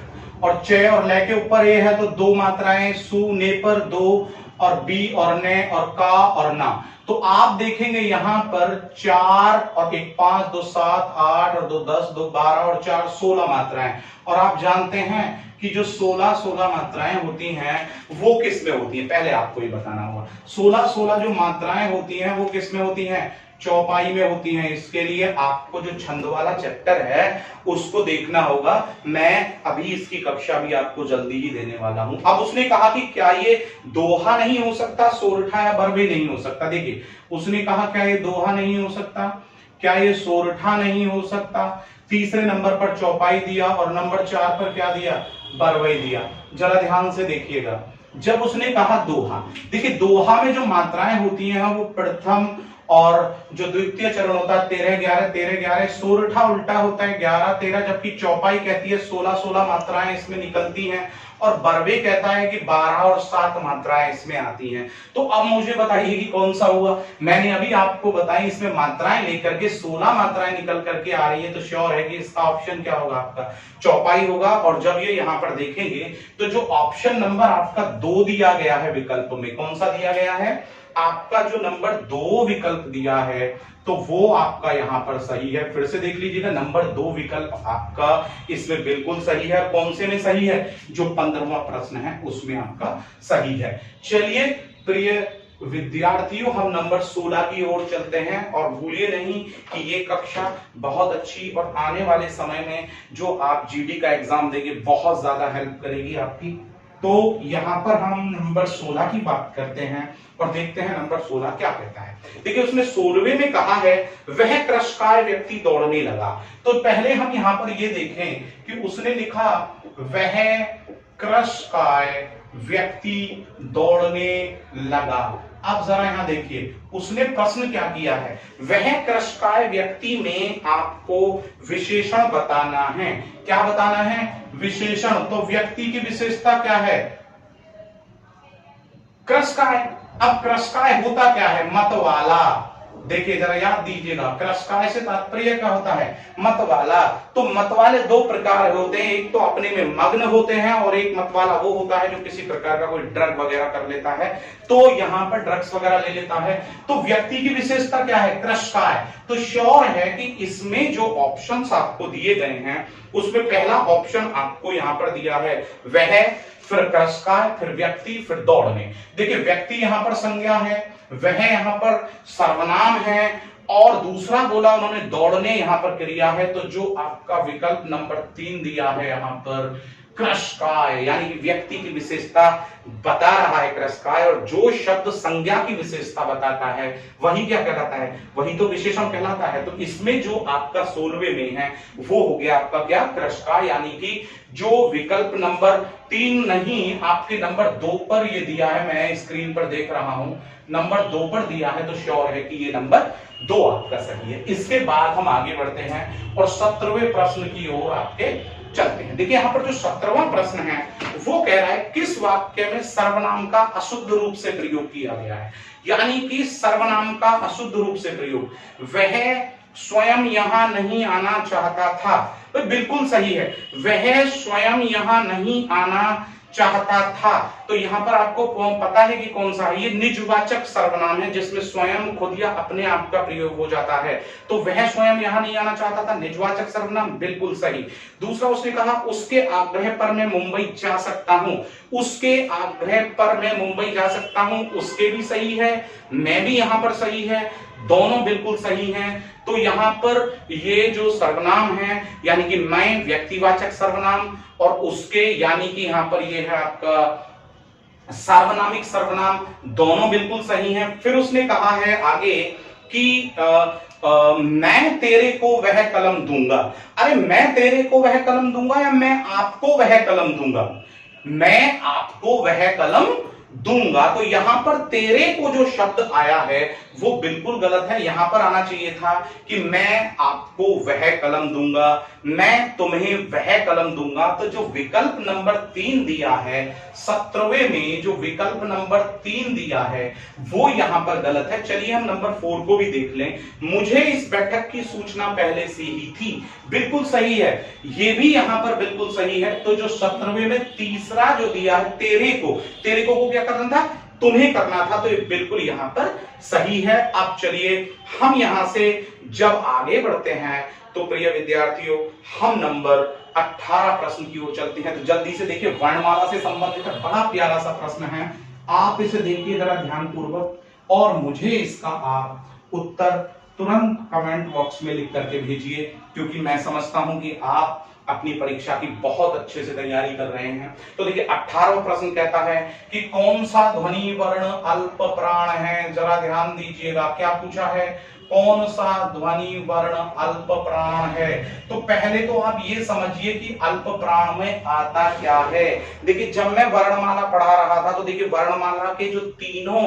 और चे और ले के ऊपर ए है तो दो मात्राएं, सु ने पर दो, और बी और ने और का और ना। तो आप देखेंगे यहां पर 4 और 1 5 2 7 8 और 2 10 2 12 और 4 16 मात्राएं। और आप जानते हैं कि जो 16 मात्राएं होती हैं वो किस में होती हैं, पहले आपको ये बताना होगा। 16 जो मात्राएं होती हैं वो किस में होती हैं? चौपाई में होती हैं। इसके लिए आपको जो छंद वाला चैप्टर है उसको देखना होगा। मैं अभी इसकी कक्षा भी आपको जल्दी ही देने वाला हूं। अब उसने कहा कि क्या ये दोहा नहीं हो सकता, सोरठा या बरवे नहीं हो सकता। देखिए उसने कहा क्या ये दोहा नहीं हो सकता, क्या ये सोरठा नहीं हो सकता। तीसरे नंबर पर चौपाई दिया और नंबर 4 पर क्या दिया? बरवे दिया। जरा ध्यान से देखिएगा, जब उसने कहा दोहा, देखिए दोहा में जो मात्राएं होती हैं वो प्रथम और जो द्वितीय चरण होता है 13 11 13 11, सोरठा उल्टा होता है 11 13, जबकि चौपाई कहती है 16 मात्राएं इसमें निकलती हैं, और बरवे कहता है कि 12 और 7 मात्राएं इसमें आती हैं। तो अब मुझे बताइए कि कौन सा हुआ। मैंने अभी आपको बताई इसमें मात्राएं लेकर के 16 मात्राएं निकल करके आ रही है, तो श्योर है कि इसका ऑप्शन क्या होगा? आपका चौपाई होगा। और जब ये यहां पर देखेंगे तो जो ऑप्शन नंबर आपका 2 दिया गया है विकल्प में, कौन सा दिया गया है? आपका जो नंबर 2 विकल्प दिया है तो वो आपका यहां पर सही है। फिर से देख लीजिएगा, नंबर 2 विकल्प आपका इसमें बिल्कुल सही है। कौन से में सही है? जो 15वां प्रश्न है उसमें आपका सही है। चलिए प्रिय विद्यार्थियों, हम नंबर 16 की ओर चलते हैं। और भूलिए नहीं कि ये कक्षा बहुत अच्छी और आने वाले समय में जो आप जीडी का एग्जाम देंगे बहुत ज्यादा हेल्प करेगी आपकी। तो यहां पर हम नंबर 16 की बात करते हैं और देखते हैं नंबर 16 क्या कहता है। देखिए उसने 16वें में कहा है वह कृशकाय व्यक्ति दौड़ने लगा। तो पहले हम यहां पर ये देखें कि उसने लिखा वह कृशकाय व्यक्ति दौड़ने लगा। अब जरा यहां देखिए उसने प्रश्न क्या किया है, वह कृशकाय व्यक्ति में आपको विशेषण बताना है। क्या बताना है? विशेषण। तो व्यक्ति की विशेषता क्या है? कृशकाय। अब कृशकाय होता क्या है? मत वाला। देखिए जरा याद दीजिएगा, कृशकाय से तात्पर्य क्या होता है? मत वाला। तो मत वाले 2 प्रकार होते हैं, एक तो अपने में मग्न होते हैं और एक मत वाला वो होता है जो किसी प्रकार का कोई ड्रग वगैरह कर लेता है, तो यहां पर ड्रग्स वगैरह ले लेता है। तो व्यक्ति की विशेषता क्या है? कृशकाय। तो श्योर है कि इसमें जो ऑप्शंस आपको दिए गए हैं उसमें पहला ऑप्शन आपको यहां पर दिया है वह, फिर कृशकाय, फिर व्यक्ति, फिर दौड़ने। देखिए व्यक्ति यहां पर संज्ञा है, वह यहां पर सर्वनाम है, और दूसरा बोला उन्होंने दौड़ने यहां पर क्रिया है। तो जो आपका विकल्प नंबर 3 दिया है यहां पर कृशकाय, यानी कि व्यक्ति की विशेषता बता रहा है कृशकाय, और जो शब्द संज्ञा की विशेषता बताता है वही क्या कहलाता है? वही तो विशेषण कहलाता है। तो इसमें जो आपका 16वें में है वो हो गया आपका क्या? कृशकाय। यानी कि जो विकल्प नंबर 3 नहीं, आपके नंबर 2 पर ये दिया है, मैं स्क्रीन पर देख रहा हूं, नंबर 2 पर दिया है, तो श्योर है कि ये नंबर 2 आपका सही है। इसके बाद हम आगे बढ़ते हैं और 17वें प्रश्न की ओर आपके चलते हैं। देखिए यहां पर जो 17वां प्रश्न है वो कह रहा है किस वाक्य में सर्वनाम का अशुद्ध रूप से प्रयोग किया गया है? यानी कि सर्वनाम का अशुद्ध रूप से प्रयोग, वह स्वयं यहां नहीं आना चाहता था। तो बिल्कुल सही है, वह स्वयं यहां नहीं आना चाहता था। तो यहाँ पर आपको पता है कि कौन सा है, ये निजवाचक सर्वनाम है जिसमें स्वयं, खुद या अपने आप का प्रयोग हो जाता है। तो वह स्वयं यहाँ नहीं आना चाहता था, निजवाचक सर्वनाम, बिल्कुल सही। दूसरा उसने कहा उसके आग्रह पर मैं मुंबई जा सकता हूं, उसके आग्रह पर मैं मुंबई जा सकता हूं, उसके भी सही है, मैं भी यहां पर सही है, दोनों बिल्कुल सही हैं। तो यहां पर ये जो सर्वनाम है यानी कि मैं व्यक्तिवाचक सर्वनाम और उसके यानी कि यहां पर ये है आपका सार्वनामिक सर्वनाम, दोनों बिल्कुल सही हैं। फिर उसने कहा है आगे कि मैं तेरे को वह कलम दूंगा। अरे मैं तेरे को वह कलम दूंगा या मैं आपको वह कलम दूंगा? मैं आपको वह कलम दूंगा। तो यहां पर तेरे को जो शब्द आया है वो बिल्कुल गलत है, यहां पर आना चाहिए था कि मैं आपको वह कलम दूंगा, मैं तुम्हें वह कलम दूंगा। तो जो विकल्प नंबर 3 दिया है 17वें में, जो विकल्प नंबर 3 दिया है वो यहां पर गलत है। चलिए हम नंबर 4 को भी देख लें। मुझे इस बैठक की सूचना पहले से ही थी, बिल्कुल सही है, ये भी यहां पर बिल्कुल सही है। तो जो 17वें में तीसरा जो दिया है तेरे को क्या करना था, तुम्हें करना था, तो ये बिल्कुल यहां पर सही है। अब चलिए हम यहां से जब आगे बढ़ते हैं तो प्रिय विद्यार्थियों हम नंबर 18 प्रश्न की ओर चलते हैं। तो जल्दी से देखिए, वर्णमाला से संबंधित बड़ा प्यारा सा प्रश्न है, आप इसे देखिए जरा ध्यानपूर्वक और मुझे इसका आप उत्तर तुरंत कमेंट बॉक्स में लिख करके भेजिए, क्योंकि मैं समझता हूं कि आप अपनी परीक्षा की बहुत अच्छे से तैयारी कर रहे हैं। तो देखिए 18वां प्रश्न कहता है कि कौन सा ध्वनि वर्ण अल्प प्राण है। जरा ध्यान दीजिएगा, क्या पूछा है, कौन सा ध्वनि वर्ण अल्प प्राण है। तो पहले तो आप ये समझिए कि अल्प प्राण में आता क्या है। देखिए जब मैं वर्णमाला पढ़ा रहा था तो देखिए वर्णमाला के जो तीनों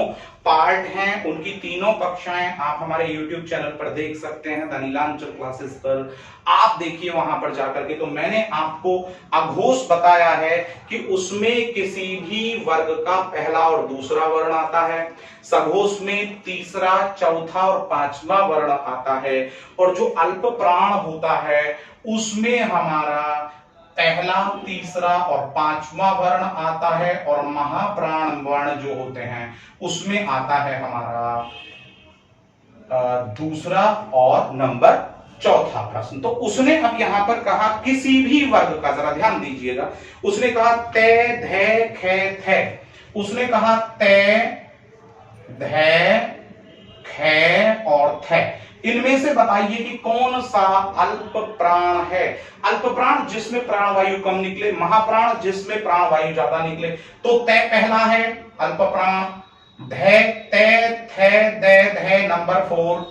पार्ट हैं उनकी तीनों कक्षाएं आप हमारे YouTube चैनल पर देख सकते हैं, द नीलांचल क्लासेस पर आप देखिए वहां पर जाकर के। तो मैंने आपको अघोष बताया है कि उसमें किसी भी वर्ग का पहला और दूसरा वर्ण आता है, सघोष में तीसरा, चौथा और पांचवा वर्ण आता है, और जो अल्प प्राण होता है उसमें हमारा पहला, तीसरा और पांचवा वर्ण आता है, और महाप्राण वर्ण जो होते हैं उसमें आता है हमारा दूसरा और नंबर चौथा प्रश्न। तो उसने अब यहां पर कहा किसी भी वर्ग का, जरा ध्यान दीजिएगा, उसने कहा ते, धे, खे, थे। उसने कहा ते, धे, खे और थे। इनमें से बताइए कि कौन सा अल्प प्राण है। अल्प प्राण जिसमें प्राणवायु कम निकले, महाप्राण जिसमें प्राणवायु ज्यादा निकले। तो तय पहला है अल्प प्राण, धे, ते, थे, दे, धे नंबर 4,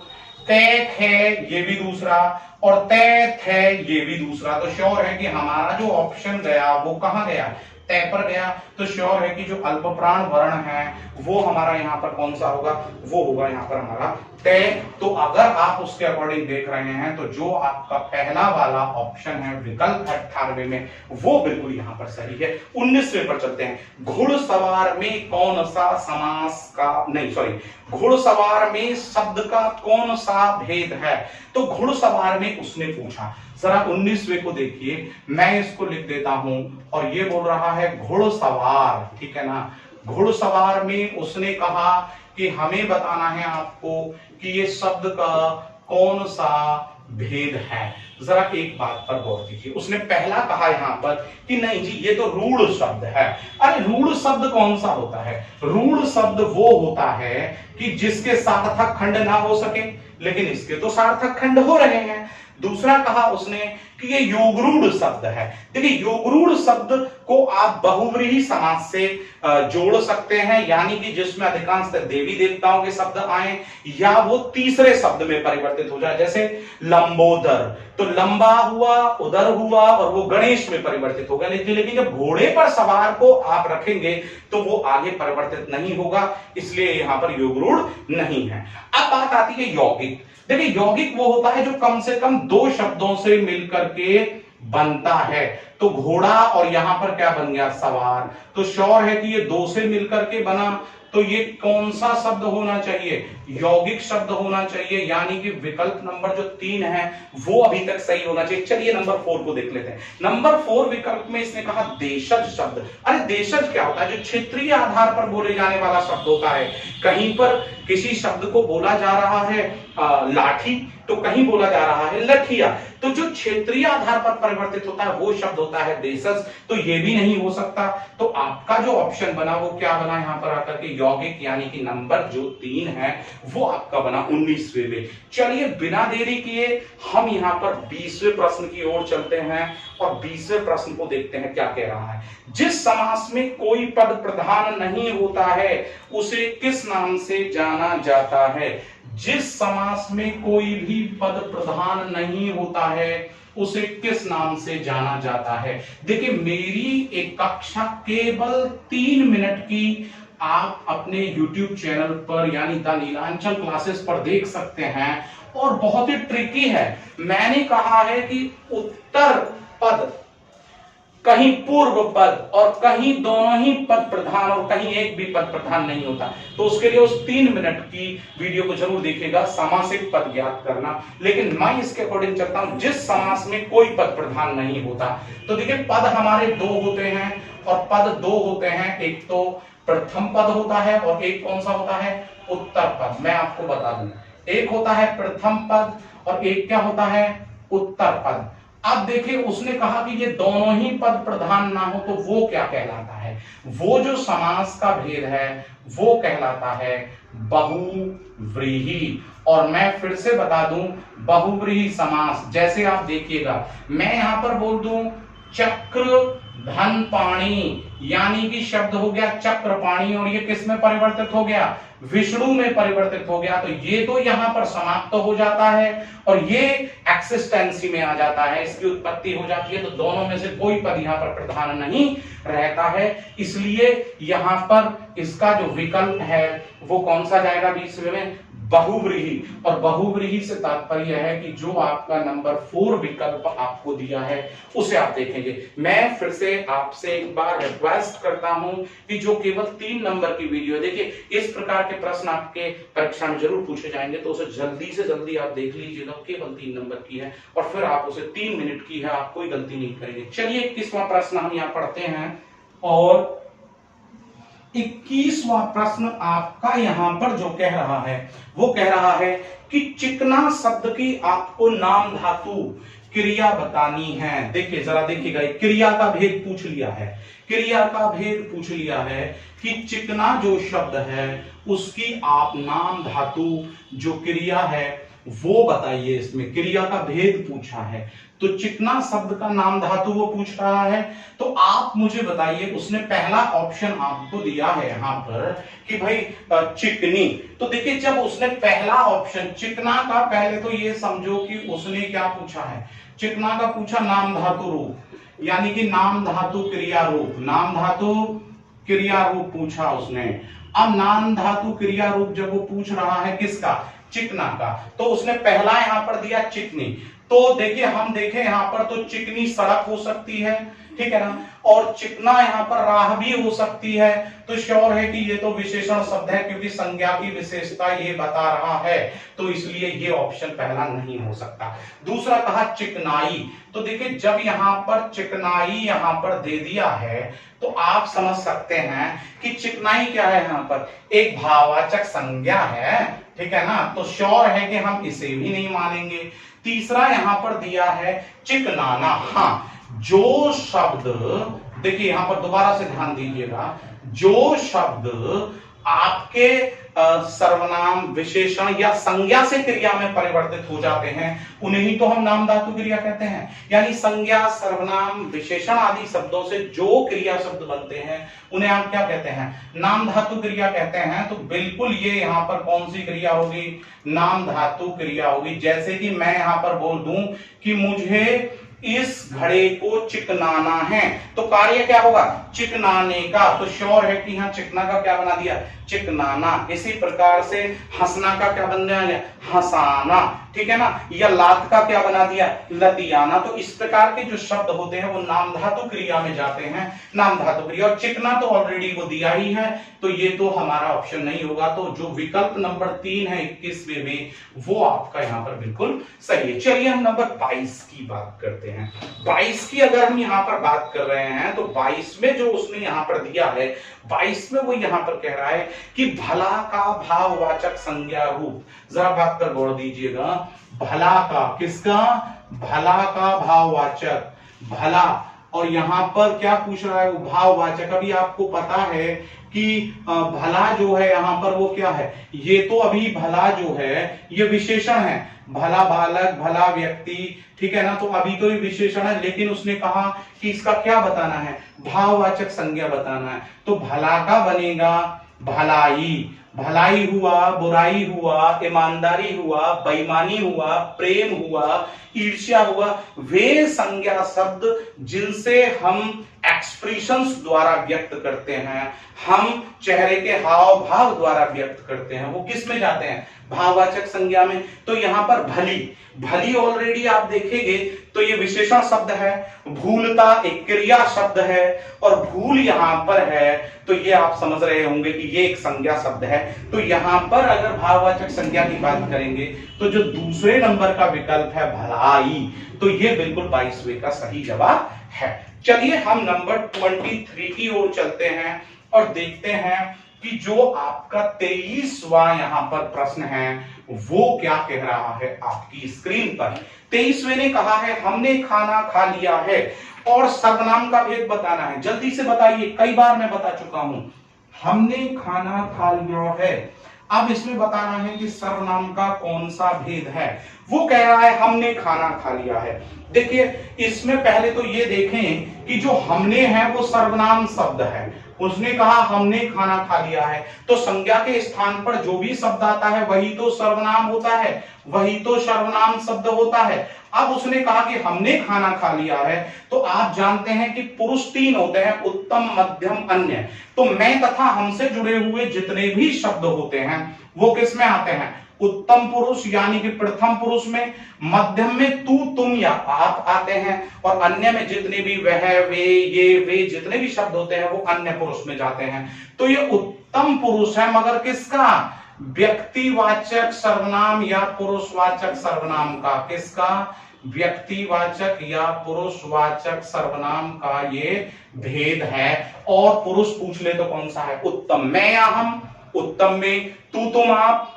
ते, खे ये भी दूसरा, और ते, थे ये भी दूसरा। तो श्योर है कि हमारा जो ऑप्शन गया वो कहां गया, तय पर गया। तो श्योर है कि जो अल्प प्राण वर्ण है वो हमारा यहाँ पर कौन सा होगा, वो होगा यहाँ पर हमारा तय। तो अगर आप उसके अकॉर्डिंग देख रहे हैं तो जो आपका पहला वाला ऑप्शन है विकल्प 18वें में वो बिल्कुल यहाँ पर सही है। 19वें पर चलते हैं। घुड़सवार में कौन सा समास का, नहीं सॉरी, घुड़सवार में शब्द का कौन सा भेद है। तो घुड़सवार में उसने पूछा, जरा 19वें को देखिए, मैं इसको लिख देता हूं, और ये बोल रहा है घुड़सवार, ठीक है ना। घुड़सवार में उसने कहा कि हमें बताना है आपको कि ये शब्द का कौन सा भेद है। जरा एक बात पर गौर कीजिए, उसने पहला कहा यहां पर कि नहीं जी ये तो रूढ़ शब्द है। अरे रूढ़ शब्द कौन सा होता है, रूढ़ शब्द वो होता है कि जिसके सार्थक खंड ना हो सके, लेकिन इसके तो सार्थक खंड हो रहे हैं। दूसरा कहा उसने कि ये योगरूढ़ शब्द है। देखिए योगरूढ़ शब्द को आप बहुव्रीहि समास से जोड़ सकते हैं, यानी कि जिसमें अधिकांश देवी देवताओं के शब्द आए या वो तीसरे शब्द में परिवर्तित हो जाए, जैसे लंबोदर, तो लंबा हुआ, उदर हुआ, और वो गणेश में परिवर्तित होगा। लेकिन जब घोड़े पर सवार को आप रखेंगे तो वो आगे परिवर्तित नहीं होगा, इसलिए यहां पर योगरूढ़ नहीं है। अब बात आती है यौगिक। देखिए यौगिक वो होता है जो कम से कम दो शब्दों से मिलकर के बनता है। तो घोड़ा और यहां पर क्या बन गया, सवार। तो श्योर है कि ये दो से मिलकर के बना, तो ये कौन सा शब्द होना चाहिए? यौगिक शब्द होना चाहिए, यानी कि विकल्प नंबर जो 3 है वो अभी तक सही होना चाहिए। चलिए नंबर 4 को देख लेते हैं। नंबर 4 विकल्प में इसने कहा देशज शब्द। अरे देशज क्या होता है? जो क्षेत्रीय आधार पर बोले जाने वाला शब्द होता है। कहीं पर किसी शब्द को बोला जा रहा है लाठी, तो कहीं बोला जा रहा है लठिया, तो जो क्षेत्रीय आधार पर परिवर्तित होता है वो शब्द होता है देशज। तो ये भी नहीं हो सकता। तो आपका जो ऑप्शन बना वो क्या बना यहां पर आकर के? यौगिक, यानी कि नंबर जो 3 है वो आपका बना 19वें में। चलिए बिना देरी किए हम यहां पर 20वें प्रश्न की ओर चलते हैं और 20वें प्रश्न को देखते हैं क्या कह रहा है। जिस समास में कोई पद प्रधान नहीं होता है उसे किस नाम से जाना जाता है? जिस समास में कोई भी पद प्रधान नहीं होता है उसे किस नाम से जाना जाता है? देखिए मेरी एक कक्षा केवल 3 मिनट की आप अपने YouTube चैनल पर यानी द नीलांचल क्लासेस पर देख सकते हैं और बहुत ही ट्रिकी है। मैंने कहा है कि उत्तर पद, कहीं पूर्व पद और कहीं दोनों ही पद प्रधान और कहीं एक भी पद प्रधान नहीं होता। तो उसके लिए उस 3 मिनट की वीडियो को जरूर देखिएगा, समासिक पद ज्ञात करना। लेकिन मैं इसके अकॉर्डिंग चलता हूं जिस समास में कोई पद प्रधान नहीं होता। तो देखिए पद हमारे 2 होते हैं और पद 2 होते हैं। एक तो प्रथम पद होता है और एक कौन सा होता है? उत्तर पद। मैं आपको बता दूं, एक होता है प्रथम पद और एक क्या होता है? उत्तर पद। अब देखिए उसने कहा कि ये दोनों ही पद प्रधान ना हो तो वो क्या कहलाता है? वो जो समास का भेद है वो कहलाता है बहुव्रीहि। और मैं फिर से बता दूं, बहुव्रीहि समास जैसे आप देखिएगा, मैं यहां पर बोल दूं चक्र धन पाणी, यानी कि शब्द हो गया चक्रपाणी और ये किस में परिवर्तित हो गया? विष्णु में परिवर्तित हो गया। तो ये तो यहां पर समाप्त तो हो जाता है और ये एक्सिस्टेंसी में आ जाता है, इसकी उत्पत्ति हो जाती है। तो दोनों में से कोई पद यहां पर प्रधान नहीं रहता है, इसलिए यहां पर इसका जो विकल्प है वो कौन सा जाएगा 20वें में? बहुव्रीहि। और बहुव्रीहि से तात्पर्य है कि जो आपका नंबर 4 विकल्प आपको दिया है उसे आप देखेंगे। मैं फिर से आपसे एक बार रिक्वेस्ट करता हूं कि जो केवल 3 नंबर की वीडियो, देखिए इस प्रकार के प्रश्न आपके परीक्षा में जरूर पूछे जाएंगे, तो उसे जल्दी से जल्दी आप देख लीजिएगा। केवल 3 नंबर की है और फिर आप उसे 3 मिनट की है, आप कोई गलती नहीं करेंगे। चलिए 21वां प्रश्न हम यहाँ पढ़ते हैं और 21वां प्रश्न आपका यहां पर जो कह रहा है वो कह रहा है कि चिकना शब्द की आपको नाम धातु क्रिया बतानी है। देखिए जरा देखिएगा, क्रिया का भेद पूछ लिया है, क्रिया का भेद पूछ लिया है कि चिकना जो शब्द है उसकी आप नाम धातु जो क्रिया है वो बताइए। इसमें क्रिया का भेद पूछा है तो चिकना शब्द का नाम धातु वो पूछ रहा है। तो आप मुझे बताइए, उसने पहला ऑप्शन आपको दिया है यहां पर कि भाई चिकनी। तो देखिए जब उसने पहला ऑप्शन चिकना का, पहले तो ये समझो कि उसने क्या पूछा है? चिकना का पूछा नाम धातु रूप, यानी कि नाम धातु क्रिया रूप, नाम धातु क्रिया रूप पूछा उसने। अब नाम धातु क्रिया रूप जब वो पूछ रहा है किसका? चिकना का, तो उसने पहला यहां पर दिया चिकनी। तो देखिए हम देखें यहां पर तो चिकनी सड़क हो सकती है, ठीक है ना, और चिकना यहां पर राह भी हो सकती है। तो श्योर है कि ये तो विशेषण शब्द है क्योंकि संज्ञा की विशेषता ये बता रहा है, तो इसलिए ये ऑप्शन पहला नहीं हो सकता। दूसरा कहा चिकनाई। तो देखिए जब यहां पर चिकनाई यहां पर दे दिया है तो आप समझ सकते हैं कि चिकनाई क्या है? यहां पर एक भाववाचक संज्ञा है, ठीक है ना, तो श्योर है कि हम इसे भी नहीं मानेंगे। तीसरा यहां पर दिया है चिकनाना। हाँ, जो शब्द, देखिए यहां पर दोबारा से ध्यान दीजिएगा, जो शब्द आपके सर्वनाम विशेषण या संज्ञा से क्रिया में परिवर्तित हो जाते हैं उन्हें ही तो हम नाम धातु क्रिया कहते हैं। यानी संज्ञा, सर्वनाम, विशेषण आदि शब्दों से जो क्रिया शब्द बनते हैं उन्हें आप क्या कहते हैं? नाम धातु क्रिया कहते हैं। तो बिल्कुल ये यहां पर कौन सी क्रिया होगी? नाम धातु क्रिया होगी। जैसे कि मैं यहां पर बोल दूं कि मुझे इस घड़े को चिकनाना है। तो कार्य क्या होगा? चिकनाने का। तो श्योर है कि यहां चिकना का क्या बना दिया? चिकनाना। इसी प्रकार से हंसना का क्या बन गया? हंसाना। ठीक है ना? या लात का क्या बना दिया? लतियाना। तो इस प्रकार के जो शब्द होते हैं वो नाम धातु क्रिया में जाते हैं, नाम धातु क्रिया। और चिकना तो ऑलरेडी वो दिया ही है, तो ये तो हमारा ऑप्शन नहीं होगा। तो जो विकल्प नंबर 3 है 21वें में, वो आपका यहाँ पर बिल्कुल सही है। चलिए हम नंबर 22 की बात करते हैं। 22 की अगर हम यहाँ पर बात कर रहे हैं तो 22 में जो उसने यहाँ पर दिया है, 22 में वो यहाँ पर कह रहा है कि भला का भाववाचक संज्ञा रूप। जरा बात पर गौर दीजिएगा। भला का, किसका? भला का भाववाचक, भला। और यहां पर क्या पूछ रहा है? भाववाचक। अभी आपको पता है कि भला जो है यहां पर वो क्या है? ये तो अभी भला जो है ये विशेषण है। भला बालक, भला व्यक्ति, ठीक है ना? तो अभी तो ये विशेषण है, लेकिन उसने कहा कि इसका क्या बताना है? भाववाचक संज्ञा बताना है। तो भला का बनेगा भलाई। भलाई हुआ, बुराई हुआ, ईमानदारी हुआ, बेईमानी हुआ, प्रेम हुआ, ईर्ष्या हुआ, वे संज्ञा शब्द जिनसे हम एक्सप्रेशंस द्वारा व्यक्त करते हैं, हम चेहरे के हाव भाव द्वारा व्यक्त करते हैं, वो किस में जाते हैं? भाववाचक संज्ञा में। तो यहां पर भली, भली ऑलरेडी आप देखेंगे तो ये विशेषण शब्द है, भूलता एक क्रिया शब्द है, और भूल यहां पर है, तो ये आप समझ रहे होंगे कि ये एक संज्ञा शब्द है। तो यहां पर अगर भाववाचक संज्ञा की बात करेंगे तो जो दूसरे नंबर का विकल्प है भलाई, तो ये बिल्कुल 22वें का सही जवाब है। चलिए हम नंबर 23 की ओर चलते हैं और देखते हैं कि जो आपका 23वां यहां पर प्रश्न है वो क्या कह रहा है आपकी स्क्रीन पर। 23वें ने कहा है हमने खाना खा लिया है और सर्वनाम का भेद बताना है। जल्दी से बताइए, कई बार मैं बता चुका हूं। हमने खाना खा लिया है, अब इसमें बताना है कि सर्वनाम का कौन सा भेद है। वो कह रहा है हमने खाना खा लिया है। देखिए इसमें पहले तो ये देखें कि जो हमने है वो सर्वनाम शब्द है। उसने कहा हमने खाना खा लिया है, तो संज्ञा के स्थान पर जो भी शब्द आता है वही तो सर्वनाम होता है, वही तो सर्वनाम शब्द होता है। अब उसने कहा कि हमने खाना खा लिया है, तो आप जानते हैं कि पुरुष 3 होते हैं, उत्तम, मध्यम, अन्य। तो मैं तथा हमसे जुड़े हुए जितने भी शब्द होते हैं वो किस में आते हैं? उत्तम पुरुष यानी कि प्रथम पुरुष में, मध्यम में तू, तुम या आप आते हैं, और अन्य में जितने भी वह, वे, ये, वे जितने भी शब्द होते हैं वो अन्य पुरुष में जाते हैं। तो ये उत्तम पुरुष है, मगर किसका? व्यक्तिवाचक सर्वनाम या पुरुषवाचक सर्वनाम का। किसका? व्यक्तिवाचक या पुरुषवाचक सर्वनाम का ये भेद है। और पुरुष पूछ ले तो कौन सा है? उत्तम। मैं या हम उत्तम में, तू, तुम, आप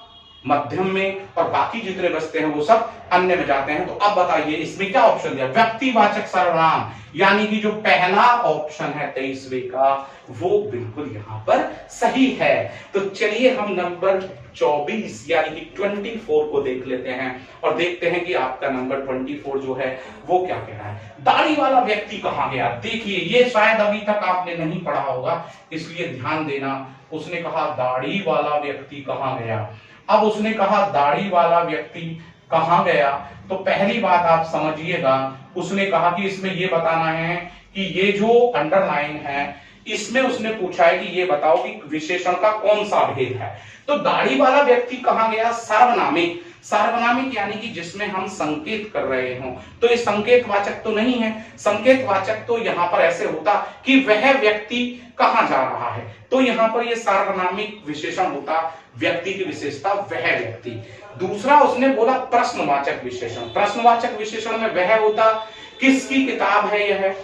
मध्यम में, और बाकी जितने बचते हैं वो सब अन्य में जाते हैं। तो अब बताइए इसमें क्या ऑप्शन दिया? व्यक्तिवाचक सर्वनाम, यानी कि जो पहला ऑप्शन है 23वें का वो बिल्कुल यहां पर सही है। तो चलिए हम नंबर 24 यानी कि 24 को देख लेते हैं और देखते हैं कि आपका नंबर 24 जो है वो क्या कह रहा है। दाढ़ी वाला व्यक्ति कहां गया? देखिए ये शायद अभी तक आपने नहीं पढ़ा होगा, इसलिए ध्यान देना। उसने कहा दाढ़ी वाला व्यक्ति कहां गया। अब उसने कहा दाढ़ी वाला व्यक्ति कहां गया, तो पहली बात आप समझिएगा, उसने कहा कि इसमें यह बताना है कि ये जो अंडरलाइन है इसमें उसने पूछा है कि ये बताओ कि विशेषण का कौन सा भेद है। तो दाढ़ी वाला व्यक्ति कहां गया? सार्वनामिक। सार्वनामिक यानी कि जिसमें हम संकेत कर रहे हो, तो ये संकेतवाचक तो नहीं है। संकेतवाचक तो यहां पर ऐसे होता कि वह व्यक्ति कहां जा रहा है, तो यहां पर ये सार्वनामिक विशेषण होता, व्यक्ति की विशेषता वह व्यक्ति। दूसरा उसने बोला प्रश्नवाचक विशेषण। प्रश्नवाचक विशेषण में वह होता किसकी किताब है यह,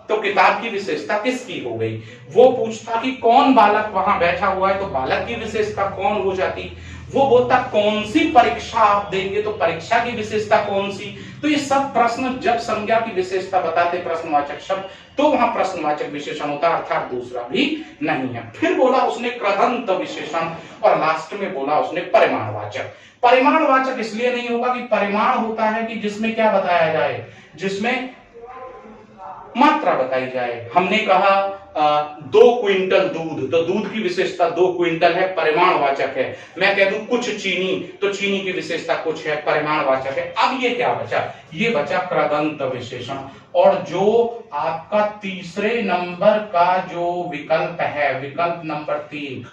तो किताब की विशेषता किसकी हो गई। वो पूछता कि कौन बालक वहां बैठा हुआ है, तो बालक की विशेषता कौन हो जाती। वो बोलता कौन सी परीक्षा आप देंगे, तो परीक्षा की विशेषता कौन सी। तो ये सब प्रश्न जब संज्ञा की विशेषता बताते प्रश्नवाचक शब्द, तो वहां प्रश्नवाचक विशेषण होता, अर्थात दूसरा भी नहीं है। फिर बोला उसने कृदंत विशेषण, और लास्ट में बोला उसने परिमाणवाचक। परिमाणवाचक इसलिए नहीं होगा कि परिमाण होता है कि जिसमें क्या बताया जाए, जिसमें मात्रा बताई जाए। हमने कहा 2 क्विंटल दूध, तो दूध की विशेषता 2 क्विंटल है, परिमाणवाचक है। मैं कह दूं कुछ चीनी, तो चीनी की विशेषता कुछ है, परिमाणवाचक है। अब ये क्या बचा? ये बचा कृदंत विशेषण। और जो आपका तीसरे नंबर का जो विकल्प है, विकल्प नंबर 3,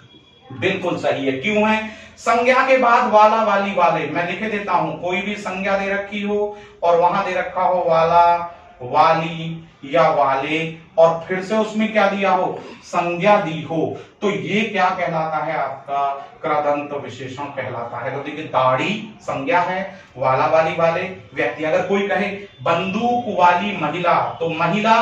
बिल्कुल सही है। क्यों है? संज्ञा के बाद वाला, वाली, वाले, मैं लिख देता हूं, कोई भी संज्ञा दे रखी हो और वहां दे रखा हो वाला, वाली या वाले, और फिर से उसमें क्या दिया हो? संज्ञा दी हो, तो ये क्या कहलाता है? आपका कृदंत विशेषण कहलाता है। तो देखिए, दाढ़ी संज्ञा है, वाला, वाली, वाले व्यक्ति। अगर कोई कहे बंदूक वाली महिला, तो महिला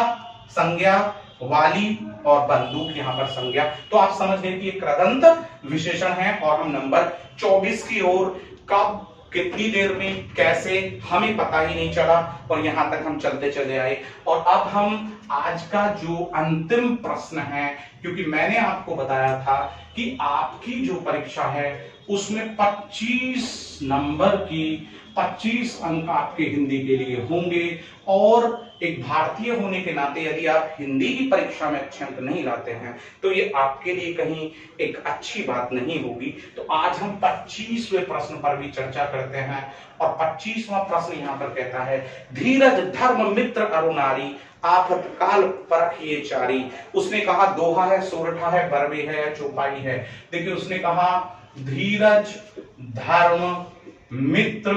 संज्ञा, वाली और बंदूक यहां पर संज्ञा। तो आप समझ गए कि ये कृदंत विशेषण है। और हम नंबर 24 की ओर, कब, कितनी देर में, कैसे, हमें पता ही नहीं चला और यहां तक हम चलते चले आए। और अब हम आज का जो अंतिम प्रश्न है, क्योंकि मैंने आपको बताया था कि आपकी जो परीक्षा है उसमें 25 नंबर की 25 अंक आपके हिंदी के लिए होंगे। और एक भारतीय होने के नाते यदि आप हिंदी की परीक्षा में अच्छे अंक नहीं लाते हैं तो ये आपके लिए कहीं एक अच्छी बात नहीं होगी। तो आज हम 25वें प्रश्न पर भी चर्चा करते हैं। और 25वां प्रश्न यहां पर कहता है, धीरज धर्म मित्र अरुनारी, आफत काल परख ये चारी। उसने कहा दोहा है, सोरठा है, बरवे है या चौपाई है? देखिए, उसने कहा धीरज धर्म मित्र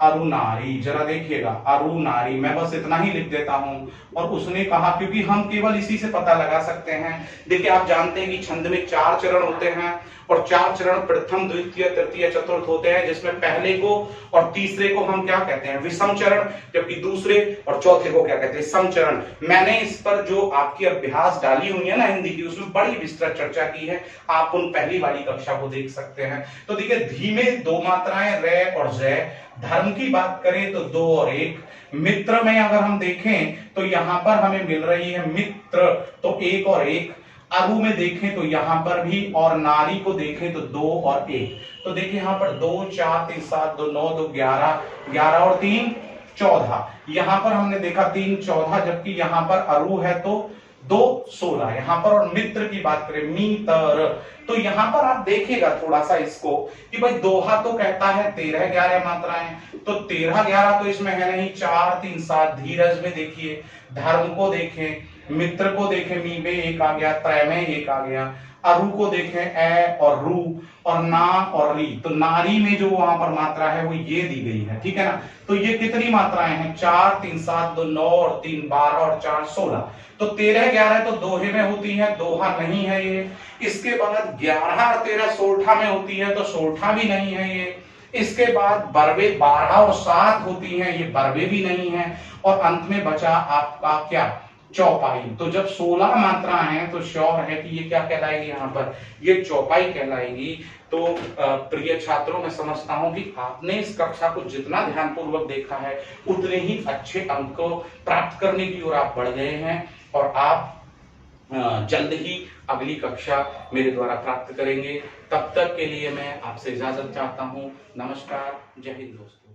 अरुनारी। जरा देखिएगा, अरुनारी, मैं बस इतना ही लिख देता हूं। और उसने कहा, क्योंकि हम केवल इसी से पता लगा सकते हैं। देखिए, आप जानते हैं कि छंद में 4 चरण होते हैं और 4 चरण प्रथम, द्वितीय, तृतीय, चतुर्थ होते हैं, जिसमें पहले को और तीसरे को हम क्या कहते हैं? विषम चरण, जबकि दूसरे और चौथे को क्या कहते हैं? सम चरण। मैंने इस पर जो आपकी अभ्यास डाली हुई है ना हिंदी की, उसमें बड़ी विस्तृत चर्चा की है, आप उन पहली वाली कक्षा को देख सकते हैं। तो देखिए, धीमे 2 मात्राएं रे और जय। धर्म की बात करें तो 2 और 1। मित्र में अगर हम देखें तो यहां पर हमें मिल रही है मित्र, तो 1 और 1। अरु में देखें तो यहां पर भी, और नारी को देखें तो 2 और 1। तो देखिए, यहां पर 2 4 3 7 2 9 2 11, 11 और 3 14। यहां पर हमने देखा 3 14, जबकि यहां पर अरु है तो 2 16 यहां पर। और मित्र की बात करें, मीतर, तो यहां पर आप देखिएगा थोड़ा सा इसको कि भाई दोहा तो कहता है 13 11 मात्राएं, तो 13 11 तो इसमें है नहीं। 4 3 7, धीरज में देखिए, धर्म को देखें, मित्र को देखें, मी में 1 आ गया, त्रय में 1 आ गया, अरु को देखें, ए और रू, और ना और री। तो नारी में जो वहां पर मात्रा है वो ये दी गई है, ठीक है ना। तो ये कितनी मात्राएं हैं? 4 3 7 2 9 और 3 12 और 4 16। तो 13 11 तो दोहे में होती है, दोहा नहीं है ये। इसके बाद 11 और 13 सोरठा में होती है, तो सोरठा भी नहीं है ये। इसके बाद बरवे 12 और 7 होती हैं, ये बरवे भी नहीं है। और अंत में बचा आपका क्या? चौपाई। तो जब 16 मात्राएं हैं तो श्योर है कि ये क्या कहलाएगी? यहाँ पर ये चौपाई कहलाएगी। तो प्रिय छात्रों, मैं समझता हूं कि आपने इस कक्षा को जितना ध्यानपूर्वक देखा है उतने ही अच्छे अंक प्राप्त करने की ओर आप बढ़ गए हैं। और आप जल्द ही अगली कक्षा मेरे द्वारा प्राप्त करेंगे। तब तक के लिए मैं आपसे इजाजत चाहता हूं। नमस्कार, जय हिंद दोस्तों।